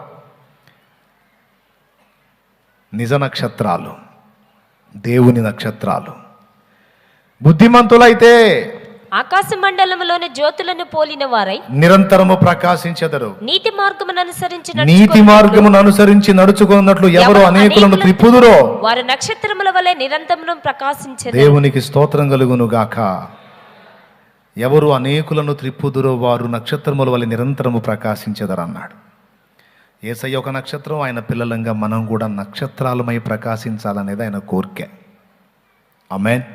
నిజ నక్షత్రాలు, దేవుని నక్షత్రాలు. బుద్ధిమంతులైతే ఆకాశ మండలములోని జ్యోతులను పోలిన వారై నిరంతరము ప్రకాశించెదరు. నీతి మార్గమును అనుసరించి నడుచుకున్నట్లు ఎవరు అనేకులను త్రిప్పుదురో వారు నక్షత్రముల వలె నిరంతరం ప్రకాశించెదరు. దేవునికి స్తోత్రం కలుగును గాక. ఎవరు అనేకులను త్రిప్పుదురో వారు నక్షత్రముల వలె నిరంతరము ప్రకాశించెదరు అన్నాడు. యేసయ్య ఒక నక్షత్రం, ఆయన పిల్లలంగా మనం కూడా నక్షత్రాలమై ప్రకాశించాలనేది ఆయన కోరిక. ఆమేన్.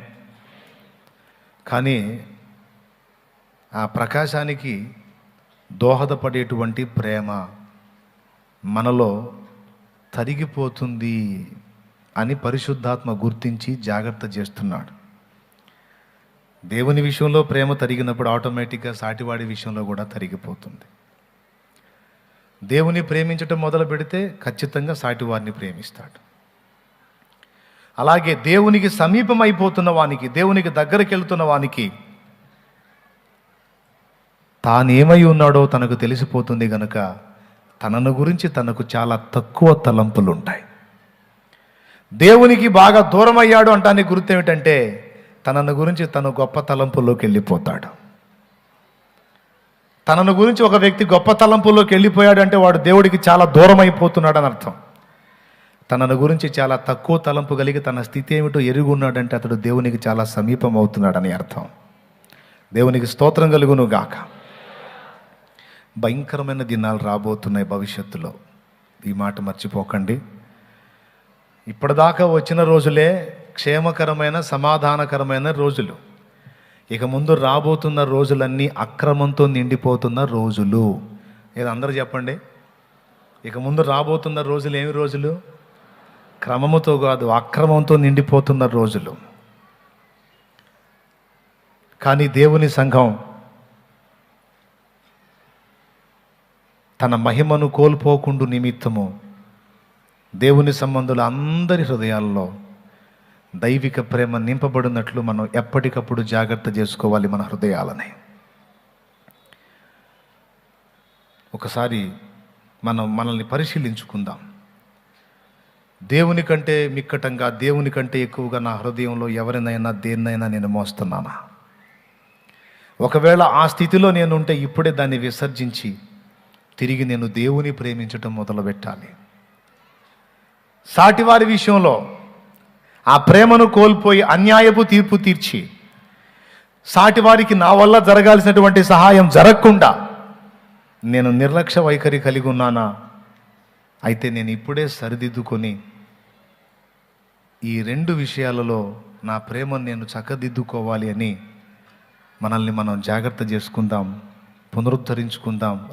కానీ ఆ ప్రకాశానికి దోహదపడేటువంటి ప్రేమ మనలో తరిగిపోతుంది అని పరిశుద్ధాత్మ గుర్తించి జాగ్రత్త చేస్తున్నాడు. దేవుని విషయంలో ప్రేమ తరిగినప్పుడు ఆటోమేటిక్గా సాటివాడి విషయంలో కూడా తరిగిపోతుంది. దేవుని ప్రేమించటం మొదలు పెడితే ఖచ్చితంగా సాటివాడిని ప్రేమిస్తాడు. అలాగే దేవునికి సమీపం అయిపోతున్న వానికి, దేవునికి దగ్గరికి వెళ్తున్న వానికి తానేమై ఉన్నాడో తనకు తెలిసిపోతుంది గనుక తనను గురించి తనకు చాలా తక్కువ తలంపులు ఉంటాయి. దేవునికి బాగా దూరం అయ్యాడు అంటానికి గుర్తు ఏమిటంటే తనను గురించి తను గొప్ప తలంపుల్లోకి వెళ్ళిపోతాడు. తనను గురించి ఒక వ్యక్తి గొప్ప తలంపుల్లోకి వెళ్ళిపోయాడు అంటే వాడు దేవుడికి చాలా దూరం అయిపోతున్నాడు అని అర్థం. తనను గురించి చాలా తక్కువ తలంపు కలిగి తన స్థితి ఏమిటో ఎరుగున్నాడంటే అతడు దేవునికి చాలా సమీపం అవుతున్నాడని అర్థం. దేవునికి స్తోత్రం కలుగును గాక. భయంకరమైన దినాలు రాబోతున్నాయి భవిష్యత్తులో, ఈ మాట మర్చిపోకండి. ఇప్పటిదాకా వచ్చిన రోజులే క్షేమకరమైన సమాధానకరమైన రోజులు. ఇక ముందు రాబోతున్న రోజులన్నీ అక్రమంతో నిండిపోతున్న రోజులు. ఏదో అందరూ చెప్పండి. ఇక ముందు రాబోతున్న రోజులు ఏమి రోజులు? క్రమముతో కాదు, అక్రమంతో నిండిపోతున్న రోజులు. కానీ దేవుని సంఘం తన మహిమను కోల్పోకుండా నిమిత్తము దేవుని సంబంధుల అందరి హృదయాల్లో దైవిక ప్రేమ నింపబడినట్లు మనం ఎప్పటికప్పుడు జాగ్రత్త చేసుకోవాలి మన హృదయాలని. ఒకసారి మనల్ని పరిశీలించుకుందాం. దేవుని కంటే మిక్కటంగా, దేవుని కంటే ఎక్కువగా నా హృదయంలో ఎవరినైనా దేన్నైనా నేను మోస్తున్నానా? ఒకవేళ ఆ స్థితిలో నేను ఉంటే ఇప్పుడే దాన్ని విసర్జించి తిరిగి నేను దేవుని ప్రేమించటం మొదలుపెట్టాలి. సాటివారి విషయంలో ఆ ప్రేమను కోల్పోయి అన్యాయపు తీర్పు తీర్చి సాటివారికి నా వల్ల జరగాల్సినటువంటి సహాయం జరగకుండా నేను నిర్లక్ష్య వైఖరి కలిగి ఉన్నానా? అయితే నేను ఇప్పుడే సరిదిద్దుకొని ఈ రెండు విషయాలలో నా ప్రేమను నేను చక్కదిద్దుకోవాలి అని మనల్ని మనం జాగ్రత్త చేసుకుందాం, పునరుద్ధరించుకుందాం.